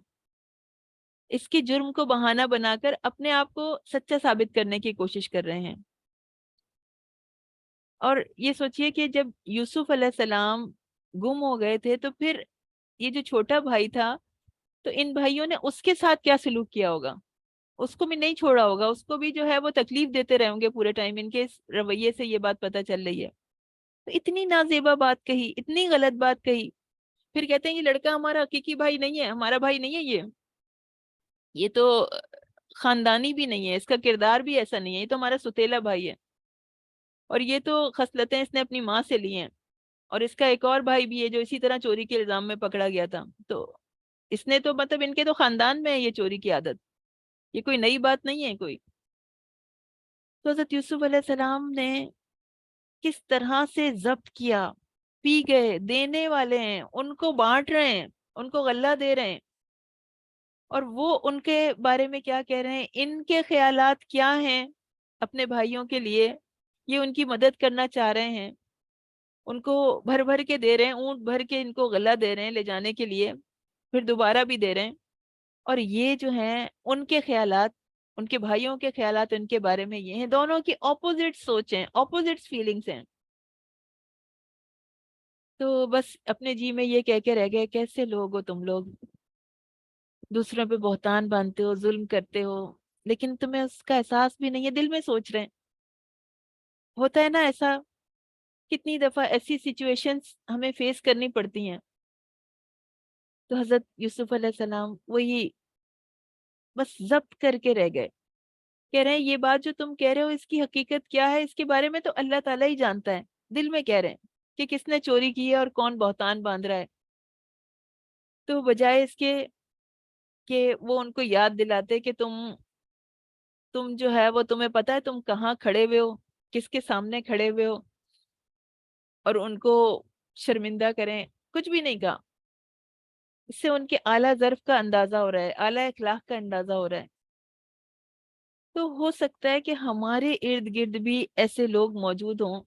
A: اس کی جرم کو بہانہ بنا کر اپنے آپ کو سچا ثابت کرنے کی کوشش کر رہے ہیں۔ اور یہ سوچئے کہ جب یوسف علیہ السلام گم ہو گئے تھے تو پھر یہ جو چھوٹا بھائی تھا، تو ان بھائیوں نے اس کے ساتھ کیا سلوک کیا ہوگا، اس کو بھی نہیں چھوڑا ہوگا، اس کو بھی جو ہے وہ تکلیف دیتے رہے ہوں گے پورے ٹائم، ان کے اس رویے سے یہ بات پتہ چل رہی ہے۔ تو اتنی نازیبا بات کہی، اتنی غلط بات کہی، پھر کہتے ہیں یہ لڑکا ہمارا حقیقی بھائی نہیں ہے، ہمارا بھائی نہیں ہے، یہ تو خاندانی بھی نہیں ہے، اس کا کردار بھی ایسا نہیں ہے، یہ تو ہمارا ستیلا بھائی ہے، اور یہ تو خصلتیں اس نے اپنی ماں سے لی ہیں، اور اس کا ایک اور بھائی بھی ہے جو اسی طرح چوری کے الزام میں پکڑا گیا تھا، تو اس نے تو مطلب ان کے تو خاندان میں ہے یہ چوری کی عادت، یہ کوئی نئی بات نہیں ہے کوئی۔ تو حضرت یوسف علیہ السلام نے کس طرح سے ضبط کیا، پی گئے، دینے والے ہیں، ان کو بانٹ رہے ہیں، ان کو غلہ دے رہے ہیں، اور وہ ان کے بارے میں کیا کہہ رہے ہیں، ان کے خیالات کیا ہیں اپنے بھائیوں کے لیے، یہ ان کی مدد کرنا چاہ رہے ہیں، ان کو بھر بھر کے دے رہے ہیں، اونٹ بھر کے ان کو غلہ دے رہے ہیں لے جانے کے لیے، پھر دوبارہ بھی دے رہے ہیں، اور یہ جو ہیں ان کے خیالات، ان کے بھائیوں کے خیالات ان کے بارے میں یہ ہیں، دونوں کی اپوزٹ سوچ ہیں، اپوزٹ فیلنگز ہیں۔ تو بس اپنے جی میں یہ کہہ کے رہ گئے، کیسے لوگ ہو تم لوگ، دوسروں پہ بہتان باندھتے ہو، ظلم کرتے ہو، لیکن تمہیں اس کا احساس بھی نہیں ہے، دل میں سوچ رہے ہیں۔ ہوتا ہے نا ایسا، کتنی دفعہ ایسی سچویشنز ہمیں فیس کرنی پڑتی ہیں، تو حضرت یوسف علیہ السلام وہی بس ضبط کر کے رہ گئے، کہہ رہے ہیں یہ بات جو تم کہہ رہے ہو اس کی حقیقت کیا ہے، اس کے بارے میں تو اللہ تعالیٰ ہی جانتا ہے، دل میں کہہ رہے ہیں کہ کس نے چوری کی ہے اور کون بہتان باندھ رہا ہے، تو بجائے اس کے کہ وہ ان کو یاد دلاتے کہ تم جو ہے وہ تمہیں پتا ہے تم کہاں کھڑے ہوئے ہو، کس کے سامنے کھڑے ہوئے ہو، اور ان کو شرمندہ کریں، کچھ بھی نہیں کہا، اس سے ان کے اعلیٰ ظرف کا اندازہ ہو رہا ہے، اعلیٰ اخلاق کا اندازہ ہو رہا ہے۔ تو ہو سکتا ہے کہ ہمارے ارد گرد بھی ایسے لوگ موجود ہوں،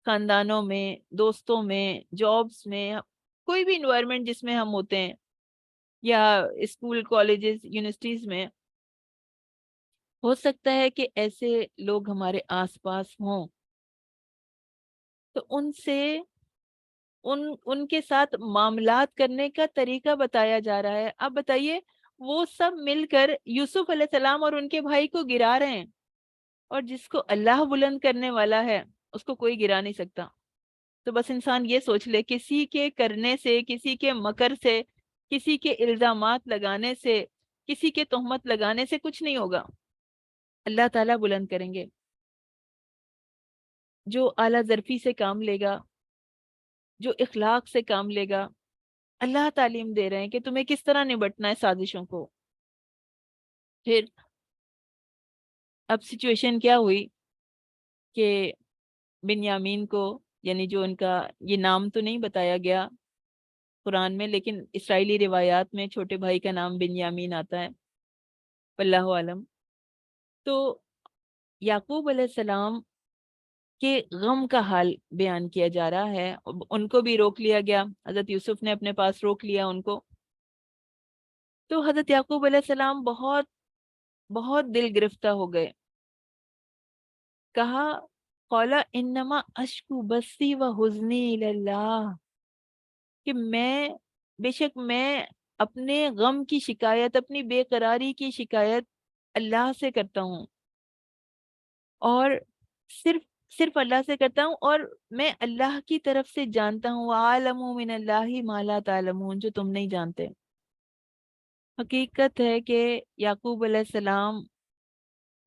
A: خاندانوں میں، دوستوں میں، جابس میں، کوئی بھی انوائرمنٹ جس میں ہم ہوتے ہیں، یا اسکول، کالجز، یونیورسٹیز میں، ہو سکتا ہے کہ ایسے لوگ ہمارے آس پاس ہوں، تو ان سے ان کے ساتھ معاملات کرنے کا طریقہ بتایا جا رہا ہے۔ اب بتائیے، وہ سب مل کر یوسف علیہ السلام اور ان کے بھائی کو گرا رہے ہیں، اور جس کو اللہ بلند کرنے والا ہے اس کو کوئی گرا نہیں سکتا۔ تو بس انسان یہ سوچ لے، کسی کے کرنے سے، کسی کے مکر سے، کسی کے الزامات لگانے سے، کسی کے تہمت لگانے سے کچھ نہیں ہوگا، اللہ تعالیٰ بلند کریں گے۔ جو اعلیٰ ظرفی سے کام لے گا، جو اخلاق سے کام لے گا، اللہ تعلیم دے رہے ہیں کہ تمہیں کس طرح نبٹنا ہے سازشوں کو۔ پھر اب سچویشن کیا ہوئی کہ بنیامین کو، یعنی جو ان کا، یہ نام تو نہیں بتایا گیا قرآن میں، لیکن اسرائیلی روایات میں چھوٹے بھائی کا نام بنیامین آتا ہے، واللہ عالم۔ تو یعقوب علیہ السلام کے غم کا حال بیان کیا جا رہا ہے، ان کو بھی روک لیا گیا، حضرت یوسف نے اپنے پاس روک لیا ان کو، تو حضرت یعقوب علیہ السلام بہت بہت دل گرفتہ ہو گئے، کہا قَالَ إِنَّمَا أَشْكُو بَثِّي وَحُزْنِي إِلَى اللَّهِ، کہ بے شک میں اپنے غم کی شکایت، اپنی بے قراری کی شکایت اللہ سے کرتا ہوں، اور صرف صرف اللہ سے کرتا ہوں، اور میں اللہ کی طرف سے جانتا ہوں، وَعَالَمُ مِنَ اللَّهِ مَا لَا تَعْلَمُونَ، جو تم نہیں جانتے۔ حقیقت ہے کہ یعقوب علیہ السلام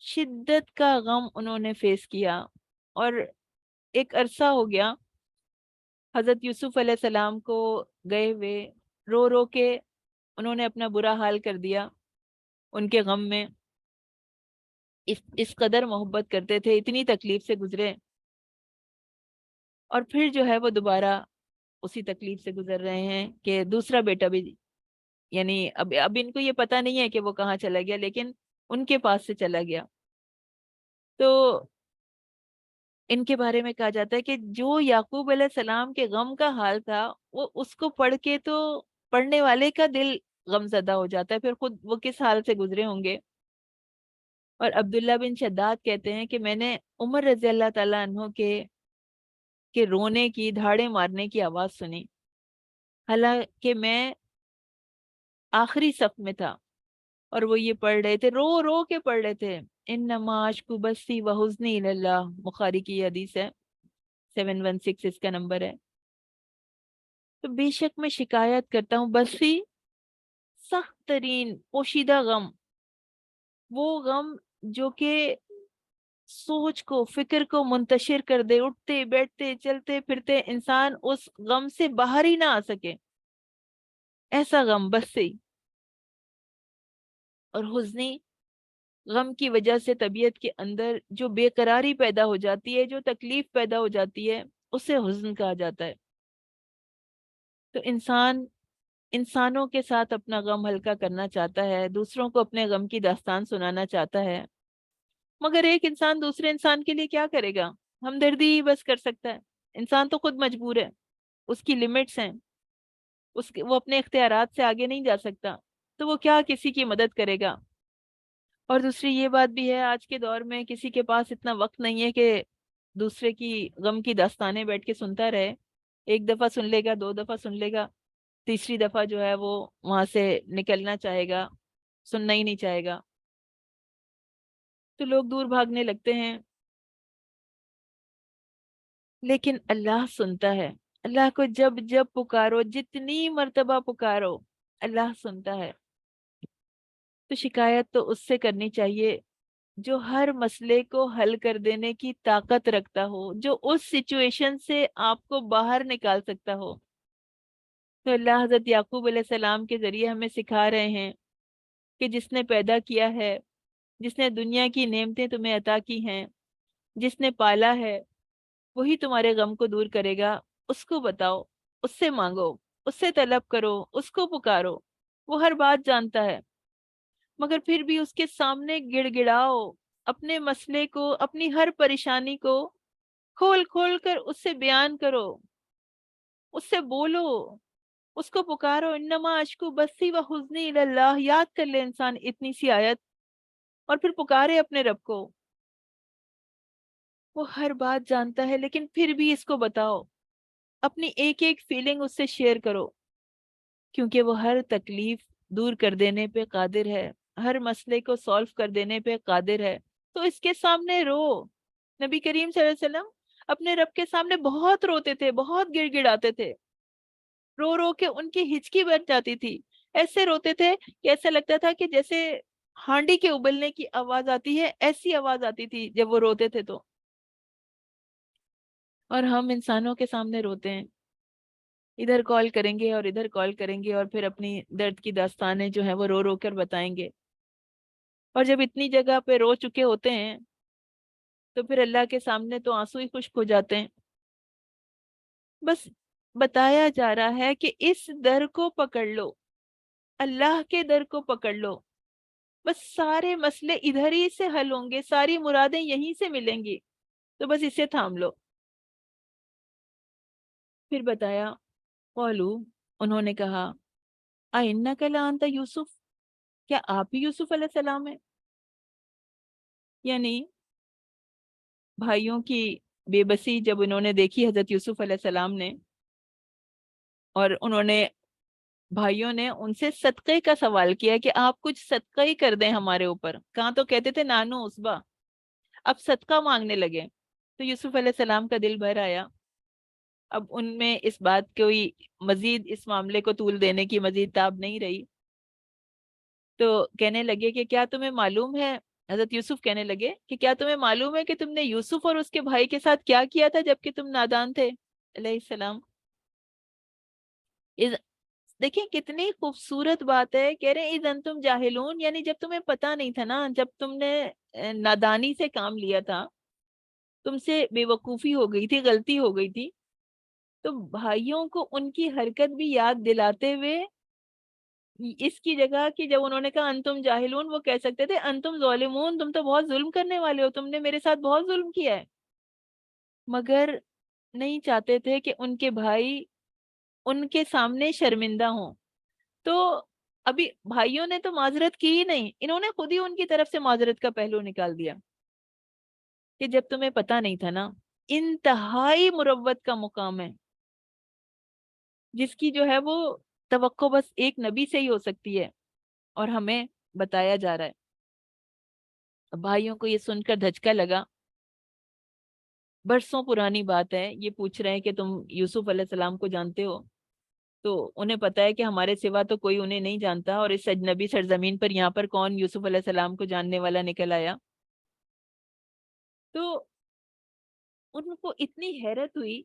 A: شدت کا غم انہوں نے فیس کیا، اور ایک عرصہ ہو گیا حضرت یوسف علیہ السلام کو گئے ہوئے، رو رو کے انہوں نے اپنا برا حال کر دیا ان کے غم میں، اس قدر محبت کرتے تھے، اتنی تکلیف سے گزرے، اور پھر جو ہے وہ دوبارہ اسی تکلیف سے گزر رہے ہیں کہ دوسرا بیٹا بھی، یعنی اب ان کو یہ پتہ نہیں ہے کہ وہ کہاں چلا گیا، لیکن ان کے پاس سے چلا گیا۔ تو ان کے بارے میں کہا جاتا ہے کہ جو یعقوب علیہ السلام کے غم کا حال تھا، وہ اس کو پڑھ کے تو پڑھنے والے کا دل غم زدہ ہو جاتا ہے، پھر خود وہ کس حال سے گزرے ہوں گے۔ اور عبداللہ بن شداد کہتے ہیں کہ میں نے عمر رضی اللہ تعالیٰ عنہ کے رونے کی، دھاڑے مارنے کی آواز سنی، حالانکہ میں آخری صف میں تھا، اور وہ یہ پڑھ رہے تھے، رو رو کے پڑھ رہے تھے، انما اشکو بسی وحزنی اللہ، بخاری کی یہ حدیث ہے، 716 اس کا نمبر ہے۔ تو بے شک میں شکایت کرتا ہوں، بسی سخت ترین پوشیدہ غم، وہ غم جو کہ سوچ کو، فکر کو منتشر کر دے، اٹھتے بیٹھتے چلتے پھرتے انسان اس غم سے باہر ہی نہ آ سکے، ایسا غم بسی۔ اور حزنی، غم کی وجہ سے طبیعت کے اندر جو بے قراری پیدا ہو جاتی ہے، جو تکلیف پیدا ہو جاتی ہے، اسے حزن کہا جاتا ہے۔ تو انسان انسانوں کے ساتھ اپنا غم ہلکا کرنا چاہتا ہے، دوسروں کو اپنے غم کی داستان سنانا چاہتا ہے، مگر ایک انسان دوسرے انسان کے لیے کیا کرے گا؟ ہمدردی ہی بس کر سکتا ہے۔ انسان تو خود مجبور ہے، اس کی لمٹس ہیں، وہ اپنے اختیارات سے آگے نہیں جا سکتا، تو وہ کیا کسی کی مدد کرے گا؟ اور دوسری یہ بات بھی ہے، آج کے دور میں کسی کے پاس اتنا وقت نہیں ہے کہ دوسرے کی غم کی داستانیں بیٹھ کے سنتا رہے، ایک دفعہ سن لے گا، دو دفعہ سن لے گا، تیسری دفعہ جو ہے وہ وہاں سے نکلنا چاہے گا، سننا ہی نہیں چاہے گا، تو لوگ دور بھاگنے لگتے ہیں۔ لیکن اللہ سنتا ہے، اللہ کو جب جب پکارو، جتنی مرتبہ پکارو، اللہ سنتا ہے۔ تو شکایت تو اس سے کرنی چاہیے جو ہر مسئلے کو حل کر دینے کی طاقت رکھتا ہو، جو اس سچویشن سے آپ کو باہر نکال سکتا ہو۔ تو اللہ حضرت یعقوب علیہ السلام کے ذریعے ہمیں سکھا رہے ہیں کہ جس نے پیدا کیا ہے، جس نے دنیا کی نعمتیں تمہیں عطا کی ہیں، جس نے پالا ہے، وہی تمہارے غم کو دور کرے گا۔ اس کو بتاؤ، اس سے مانگو، اس سے طلب کرو، اس کو پکارو، وہ ہر بات جانتا ہے، مگر پھر بھی اس کے سامنے گڑ گڑاؤ، اپنے مسئلے کو، اپنی ہر پریشانی کو کھول کھول کر اس سے بیان کرو، اس سے بولو، اس کو پکارو، انما اشکو بسی و حزنی اللہ، یاد کر لے انسان اتنی سی آیت، اور پھر پکارے اپنے رب کو۔ وہ ہر بات جانتا ہے، لیکن پھر بھی اس کو بتاؤ، اپنی ایک ایک فیلنگ اس سے شیئر کرو، کیونکہ وہ ہر تکلیف دور کر دینے پہ قادر ہے، ہر مسئلے کو سولف کر دینے پہ قادر ہے۔ تو اس کے سامنے رو۔ نبی کریم صلی اللہ علیہ وسلم اپنے رب کے سامنے بہت روتے تھے، بہت گڑ گڑاتے تھے، رو رو کے ان کی ہچکی بن جاتی تھی، ایسے روتے تھے کہ ایسا لگتا تھا کہ جیسے ہانڈی کے ابلنے کی آواز آتی ہے، ایسی آواز آتی تھی جب وہ روتے تھے تو۔ اور ہم انسانوں کے سامنے روتے ہیں، ادھر کال کریں گے اور ادھر کال کریں گے، اور پھر اپنی درد کی داستانیں جو ہیں وہ رو رو کر بتائیں گے، اور جب اتنی جگہ پہ رو چکے ہوتے ہیں تو پھر اللہ کے سامنے تو آنسو ہی خشک ہو جاتے ہیں۔ بس بتایا جا رہا ہے کہ اس در کو پکڑ لو، اللہ کے در کو پکڑ لو، بس سارے مسئلے ادھر ہی سے حل ہوں گے، ساری مرادیں یہیں سے ملیں گی، تو بس اسے تھام لو۔ پھر بتایا، قولو، انہوں نے کہا، اِنَّکَ لَأَنْتَ یوسف، کیا آپ ہی یوسف علیہ السلام ہیں؟ یعنی بھائیوں کی بے بسی جب انہوں نے دیکھی حضرت یوسف علیہ السلام نے، اور انہوں نے، بھائیوں نے ان سے صدقے کا سوال کیا کہ آپ کچھ صدقہ ہی کر دیں ہمارے اوپر، کہاں تو کہتے تھے نانو اسبا، اب صدقہ مانگنے لگے۔ تو یوسف علیہ السلام کا دل بھر آیا، اب ان میں اس بات کوئی مزید اس معاملے کو طول دینے کی مزید تاب نہیں رہی، تو کہنے لگے کہ کیا تمہیں معلوم ہے، حضرت یوسف کہنے لگے کہ کیا تمہیں معلوم ہے کہ تم نے یوسف اور اس کے بھائی کے ساتھ کیا کیا تھا جبکہ تم نادان تھے علیہ السلام؟ دیکھیں کتنی خوبصورت بات ہے، کہہ رہے ہیں اذ انتم جاہلون، یعنی جب تمہیں پتا نہیں تھا نا، جب تم نے نادانی سے کام لیا تھا، تم سے بے وقوفی ہو گئی تھی، غلطی ہو گئی تھی، تو بھائیوں کو ان کی حرکت بھی یاد دلاتے ہوئے اس کی جگہ کہ جب انہوں نے کہا انتم جاہلون، وہ کہہ سکتے تھے انتم ظالمون، تم تو بہت ظلم کرنے والے ہو، تم نے میرے ساتھ بہت ظلم کیا ہے، مگر نہیں چاہتے تھے کہ ان کے بھائی ان کے سامنے شرمندہ ہوں۔ تو ابھی بھائیوں نے تو معذرت کی ہی نہیں، انہوں نے خود ہی ان کی طرف سے معذرت کا پہلو نکال دیا کہ جب تمہیں پتا نہیں تھا نا، انتہائی مروت کا مقام ہے جس کی جو ہے وہ توقع بس ایک نبی سے ہی ہو سکتی ہے، اور ہمیں بتایا جا رہا ہے۔ بھائیوں کو یہ سن کر دھچکا لگا، برسوں پرانی بات ہے، یہ پوچھ رہے ہیں کہ تم یوسف علیہ السلام کو جانتے ہو؟ تو انہیں پتا ہے کہ ہمارے سوا تو کوئی انہیں نہیں جانتا، اور اس اجنبی سرزمین پر یہاں پر کون یوسف علیہ السلام کو جاننے والا نکل آیا؟ تو ان کو اتنی حیرت ہوئی،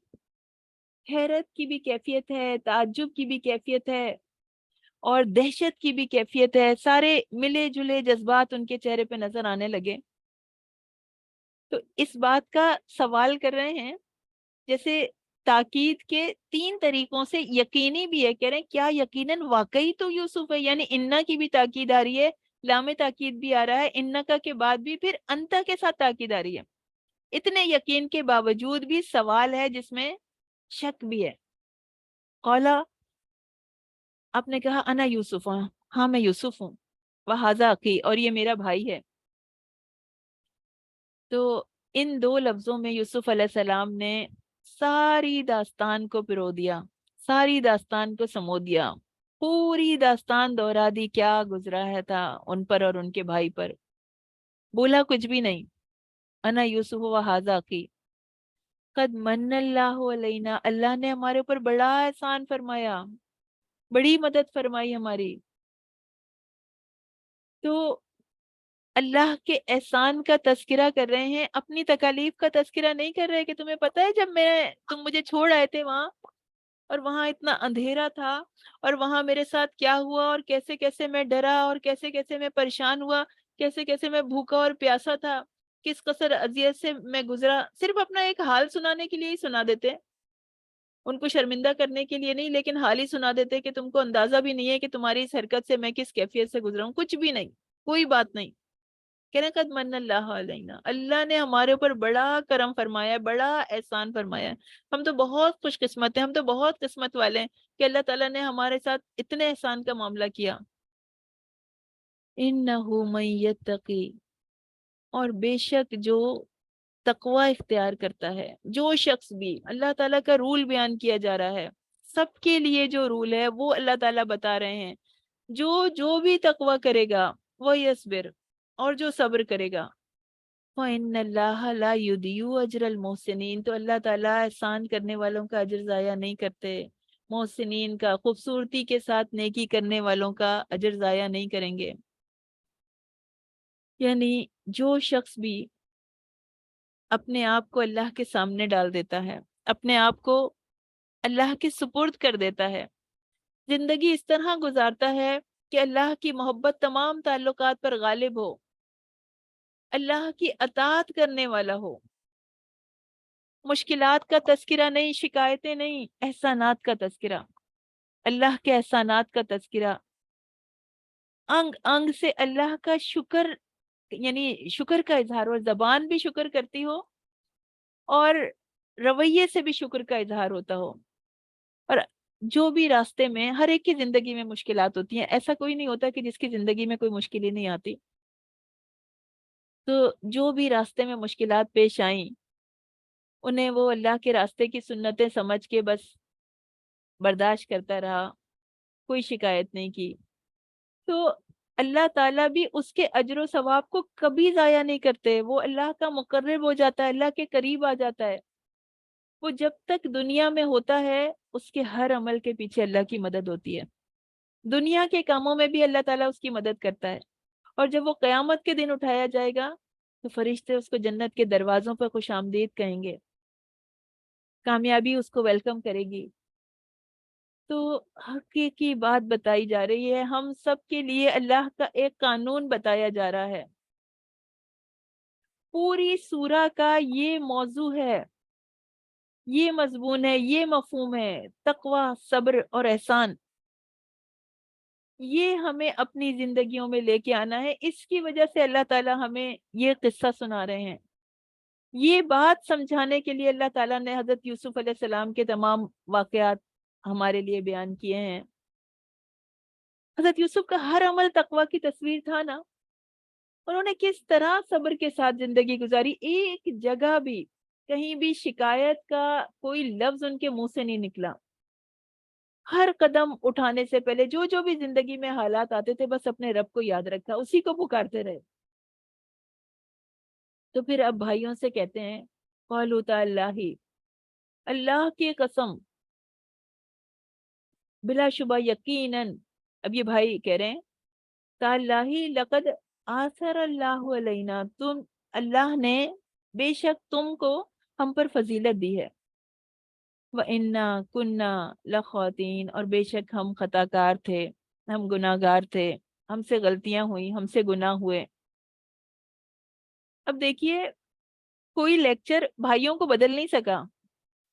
A: حیرت کی بھی کیفیت ہے، تعجب کی بھی کیفیت ہے، اور دہشت کی بھی کیفیت ہے، سارے ملے جلے جذبات ان کے چہرے پہ نظر آنے لگے۔ تو اس بات کا سوال کر رہے ہیں، جیسے تاکید کے تین طریقوں سے یقینی بھی ہے، کہہ رہے ہیں کیا یقیناً واقعی تو یوسف ہے، یعنی انا کی بھی تاکید آ رہی ہے، لام تاکید بھی آ رہا ہے، انا کا کے بعد بھی پھر انتا کے ساتھ تاکید آ رہی ہے۔ اتنے یقین کے باوجود بھی سوال ہے جس میں شک بھی ہے۔ قولا، آپ نے کہا انا یوسف ہوں، ہاں میں یوسف ہوں، وہذا اخی، اور یہ میرا بھائی ہے۔ تو ان دو لفظوں میں یوسف علیہ السلام نے ساری داستان کو پرو دیا، ساری داستان کو سمو دیا، پوری داستان دہرا دی، کیا گزرا ہے تھا ان پر اور ان کے بھائی پر، بولا کچھ بھی نہیں۔ انا یوسف و ھذا اخی قد من اللہ علینا، اللہ نے ہمارے اوپر بڑا احسان فرمایا، بڑی مدد فرمائی ہماری۔ تو اللہ کے احسان کا تذکرہ کر رہے ہیں، اپنی تکالیف کا تذکرہ نہیں کر رہے کہ تمہیں پتہ ہے جب تم مجھے چھوڑ آئے تھے وہاں، اور وہاں اتنا اندھیرا تھا، اور وہاں میرے ساتھ کیا ہوا، اور کیسے کیسے میں ڈرا، اور کیسے کیسے میں پریشان ہوا، کیسے کیسے میں بھوکا اور پیاسا تھا، کس قدر اذیت سے میں گزرا، صرف اپنا ایک حال سنانے کے لیے ہی سنا دیتے، ان کو شرمندہ کرنے کے لیے نہیں، لیکن حال ہی سنا دیتے کہ تم کو اندازہ بھی نہیں ہے کہ تمہاری اس حرکت سے میں کس کیفیت سے گزرا ہوں، کچھ بھی نہیں، کوئی بات نہیں۔ کہنا قد من اللہ علینا، اللہ نے ہمارے اوپر بڑا کرم فرمایا ہے، بڑا احسان فرمایا ہے، ہم تو بہت خوش قسمت ہیں، ہم تو بہت قسمت والے ہیں کہ اللہ تعالیٰ نے ہمارے ساتھ اتنے احسان کا معاملہ کیا۔ انہ من یتقی، اور بے شک جو تقوی اختیار کرتا ہے، جو شخص بھی، اللہ تعالیٰ کا رول بیان کیا جا رہا ہے، سب کے لیے جو رول ہے وہ اللہ تعالیٰ بتا رہے ہیں، جو بھی تقوی کرے گا وہ یصبر، اور جو صبر کرے گا، وَإِنَّ اللَّهَ لَا يُضِيعُ أَجْرَ الْمُحْسِنِينَ، تو اللہ تعالیٰ احسان کرنے والوں کا اجر ضائع نہیں کرتے، محسنین کا، خوبصورتی کے ساتھ نیکی کرنے والوں کا اجر ضائع نہیں کریں گے۔ یعنی جو شخص بھی اپنے آپ کو اللہ کے سامنے ڈال دیتا ہے، اپنے آپ کو اللہ کے سپرد کر دیتا ہے، زندگی اس طرح گزارتا ہے کہ اللہ کی محبت تمام تعلقات پر غالب ہو، اللہ کی اطاعت کرنے والا ہو، مشکلات کا تذکرہ نہیں، شکایتیں نہیں، احسانات کا تذکرہ، اللہ کے احسانات کا تذکرہ، انگ انگ سے اللہ کا شکر، یعنی شکر کا اظہار، اور زبان بھی شکر کرتی ہو، اور رویے سے بھی شکر کا اظہار ہوتا ہو۔ اور جو بھی راستے میں، ہر ایک کی زندگی میں مشکلات ہوتی ہیں، ایسا کوئی نہیں ہوتا کہ جس کی زندگی میں کوئی مشکل ہی نہیں آتی، تو جو بھی راستے میں مشکلات پیش آئیں، انہیں وہ اللہ کے راستے کی سنتیں سمجھ کے بس برداشت کرتا رہا، کوئی شکایت نہیں کی، تو اللہ تعالیٰ بھی اس کے اجر و ثواب کو کبھی ضائع نہیں کرتے، وہ اللہ کا مقرب ہو جاتا ہے، اللہ کے قریب آ جاتا ہے، وہ جب تک دنیا میں ہوتا ہے اس کے ہر عمل کے پیچھے اللہ کی مدد ہوتی ہے، دنیا کے کاموں میں بھی اللہ تعالیٰ اس کی مدد کرتا ہے، اور جب وہ قیامت کے دن اٹھایا جائے گا تو فرشتے اس کو جنت کے دروازوں پر خوش آمدید کہیں گے، کامیابی اس کو ویلکم کرے گی۔ تو حقیقی بات بتائی جا رہی ہے، ہم سب کے لیے اللہ کا ایک قانون بتایا جا رہا ہے۔ پوری سورہ کا یہ موضوع ہے، یہ مضمون ہے، یہ مفہوم ہے، تقوی، صبر اور احسان۔ یہ ہمیں اپنی زندگیوں میں لے کے آنا ہے۔ اس کی وجہ سے اللہ تعالیٰ ہمیں یہ قصہ سنا رہے ہیں۔ یہ بات سمجھانے کے لیے اللہ تعالیٰ نے حضرت یوسف علیہ السلام کے تمام واقعات ہمارے لیے بیان کیے ہیں۔ حضرت یوسف کا ہر عمل تقوی کی تصویر تھا نا۔ انہوں نے کس طرح صبر کے ساتھ زندگی گزاری، ایک جگہ بھی کہیں بھی شکایت کا کوئی لفظ ان کے منہ سے نہیں نکلا۔ ہر قدم اٹھانے سے پہلے جو جو بھی زندگی میں حالات آتے تھے بس اپنے رب کو یاد رکھا، اسی کو پکارتے رہے۔ تو پھر اب بھائیوں سے کہتے ہیں قالوا تاللہ، اللہ کی قسم، بلا شبہ، یقیناً، اب یہ بھائی کہہ رہے ہیں تاللہ لقد آثر اللہ علینا، تم، اللہ نے بے شک تم کو ہم پر فضیلت دی ہے، وَإِنَّا كُنَّا لَخَاطِئِينَ، اور بے شک ہم خطا کار تھے، ہم گناہ گار تھے، ہم سے غلطیاں ہوئی، ہم سے گناہ ہوئے۔ اب دیکھیے، کوئی لیکچر بھائیوں کو بدل نہیں سکا۔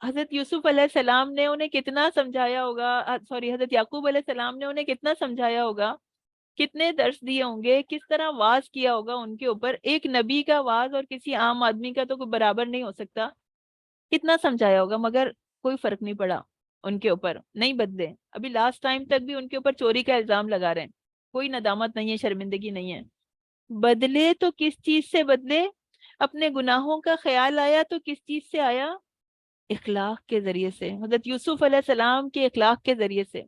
A: حضرت یوسف علیہ السلام نے انہیں کتنا سمجھایا ہوگا، سوری، حضرت یعقوب علیہ السلام نے انہیں کتنا سمجھایا ہوگا، کتنے درس دیے ہوں گے، کس طرح واز کیا ہوگا ان کے اوپر۔ ایک نبی کا واز اور کسی عام آدمی کا تو کوئی برابر نہیں ہو سکتا، کتنا سمجھایا ہوگا، مگر کوئی فرق نہیں پڑا ان کے اوپر، نہیں بدلے۔ ابھی لاسٹ ٹائم تک بھی ان کے اوپر چوری کا الزام لگا رہے ہیں، کوئی ندامت نہیں ہے، شرمندگی نہیں ہے۔ بدلے تو کس چیز سے بدلے؟ اپنے گناہوں کا خیال آیا تو کس چیز سے آیا؟ اخلاق کے ذریعے سے، حضرت یوسف علیہ السلام کے اخلاق کے ذریعے سے۔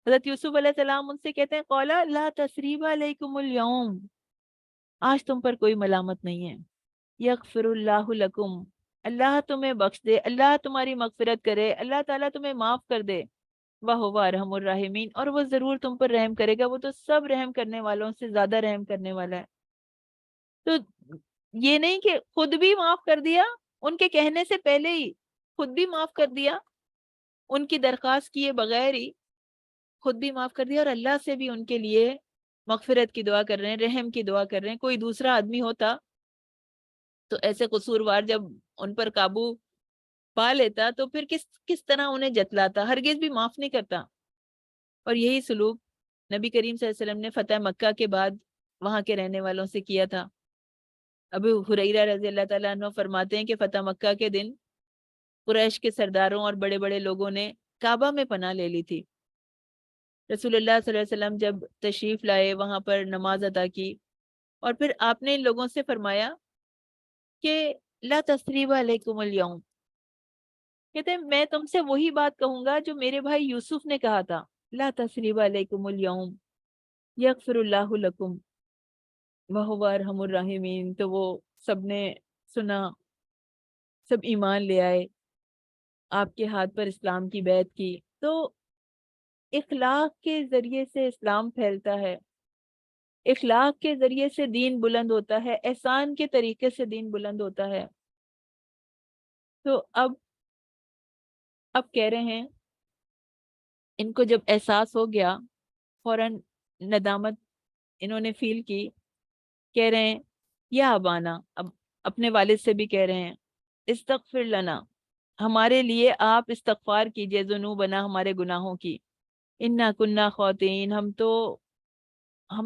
A: حضرت یوسف علیہ السلام ان سے کہتے ہیں قولا لا تثریب علیکم اليوم، آج تم پر کوئی ملامت نہیں ہے، یغفر اللہ لکم، اللہ تمہیں بخش دے، اللہ تمہاری مغفرت کرے، اللہ تعالیٰ تمہیں معاف کر دے، وَهُوَ ارحم الراحمین، اور وہ ضرور تم پر رحم کرے گا، وہ تو سب رحم کرنے والوں سے زیادہ رحم کرنے والا ہے۔ تو یہ نہیں کہ خود بھی معاف کر دیا، ان کے کہنے سے پہلے ہی خود بھی معاف کر دیا، ان کی درخواست کیے بغیر ہی خود بھی معاف کر دیا، اور اللہ سے بھی ان کے لیے مغفرت کی دعا کر رہے ہیں، رحم کی دعا کر رہے ہیں۔ کوئی دوسرا آدمی ہوتا تو ایسے قصوروار جب ان پر قابو پا لیتا تو پھر کس طرح انہیں جتلاتا، ہرگز بھی معاف نہیں کرتا۔ اور یہی سلوک نبی کریم صلی اللہ علیہ وسلم نے فتح مکہ کے بعد وہاں کے رہنے والوں سے کیا تھا۔ ابو ہریرہ رضی اللہ تعالیٰ عنہ فرماتے ہیں کہ فتح مکہ کے دن قریش کے سرداروں اور بڑے بڑے لوگوں نے کعبہ میں پناہ لے لی تھی۔ رسول اللہ صلی اللہ علیہ وسلم جب تشریف لائے، وہاں پر نماز ادا کی، اور پھر آپ نے ان لوگوں سے فرمایا کہ لا تثریب علیکم اليوم، کہتے ہیں میں تم سے وہی بات کہوں گا جو میرے بھائی یوسف نے کہا تھا، لا تثریب علیکم اليوم یغفر اللہ لکم وَهُوَ ارحم الراحمین۔ تو وہ سب نے سنا، سب ایمان لے آئے، آپ کے ہاتھ پر اسلام کی بیعت کی۔ تو اخلاق کے ذریعے سے اسلام پھیلتا ہے، اخلاق کے ذریعے سے دین بلند ہوتا ہے، احسان کے طریقے سے دین بلند ہوتا ہے۔ تو اب کہہ رہے ہیں، ان کو جب احساس ہو گیا، فوراً ندامت انہوں نے فیل کی، کہہ رہے ہیں یا ابانا، اب اپنے والد سے بھی کہہ رہے ہیں استغفر لنا، ہمارے لیے آپ استغفار کیجئے، ذنوبنا، ہمارے گناہوں کی، انا کننا خاطئین، ہم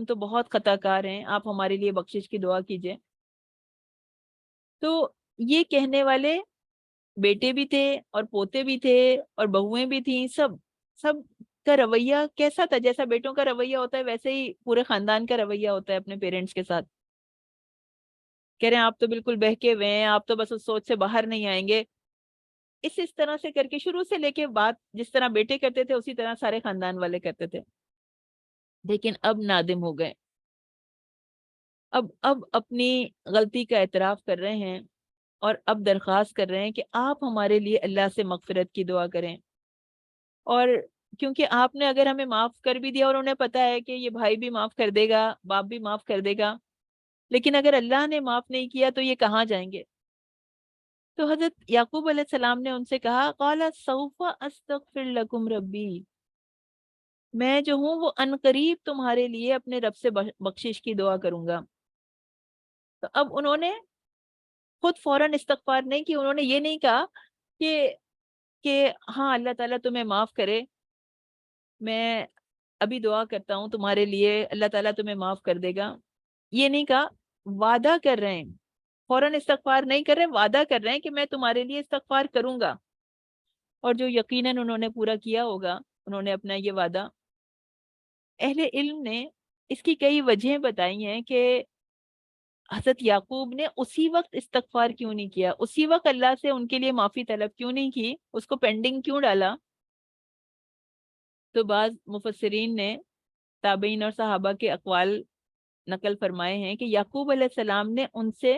A: تو بہت خطا کار ہیں، آپ ہمارے لیے بخشش کی دعا کیجئے۔ تو یہ کہنے والے بیٹے بھی تھے اور پوتے بھی تھے اور بہویں بھی تھیں، سب کا رویہ کیسا تھا؟ جیسا بیٹوں کا رویہ ہوتا ہے ویسے ہی پورے خاندان کا رویہ ہوتا ہے اپنے پیرنٹس کے ساتھ۔ کہہ رہے ہیں آپ تو بالکل بہکے ہوئے ہیں، آپ تو بس اس سوچ سے باہر نہیں آئیں گے۔ اس طرح سے کر کے شروع سے لے کے بات جس طرح بیٹے کرتے تھے اسی طرح سارے خاندان والے کرتے تھے، لیکن اب نادم ہو گئے، اب اپنی غلطی کا اعتراف کر رہے ہیں، اور اب درخواست کر رہے ہیں کہ آپ ہمارے لیے اللہ سے مغفرت کی دعا کریں۔ اور کیونکہ آپ نے اگر ہمیں معاف کر بھی دیا اور انہیں پتا ہے کہ یہ بھائی بھی معاف کر دے گا، باپ بھی معاف کر دے گا، لیکن اگر اللہ نے معاف نہیں کیا تو یہ کہاں جائیں گے؟ تو حضرت یعقوب علیہ السلام نے ان سے کہا قال سوف استغفر لکم ربی، میں جو ہوں وہ عنقریب تمہارے لیے اپنے رب سے بخشش کی دعا کروں گا۔ تو اب انہوں نے خود فوراً استغفار نہیں کی، انہوں نے یہ نہیں کہا کہ کہ ہاں اللہ تعالیٰ تمہیں معاف کرے، میں ابھی دعا کرتا ہوں تمہارے لیے، اللہ تعالیٰ تمہیں معاف کر دے گا، یہ نہیں کہا، وعدہ کر رہے ہیں، فوراً استغفار نہیں کر رہے، وعدہ کر رہے ہیں کہ میں تمہارے لیے استغفار کروں گا، اور جو یقیناً انہوں نے پورا کیا ہوگا، انہوں نے اپنا یہ وعدہ۔ اہل علم نے اس کی کئی وجہیں بتائی ہیں کہ حضرت یعقوب نے اسی وقت استغفار کیوں نہیں کیا، اسی وقت اللہ سے ان کے لیے معافی طلب کیوں نہیں کی، اس کو پینڈنگ کیوں ڈالا؟ تو بعض مفسرین نے تابعین اور صحابہ کے اقوال نقل فرمائے ہیں کہ یعقوب علیہ السلام نے ان سے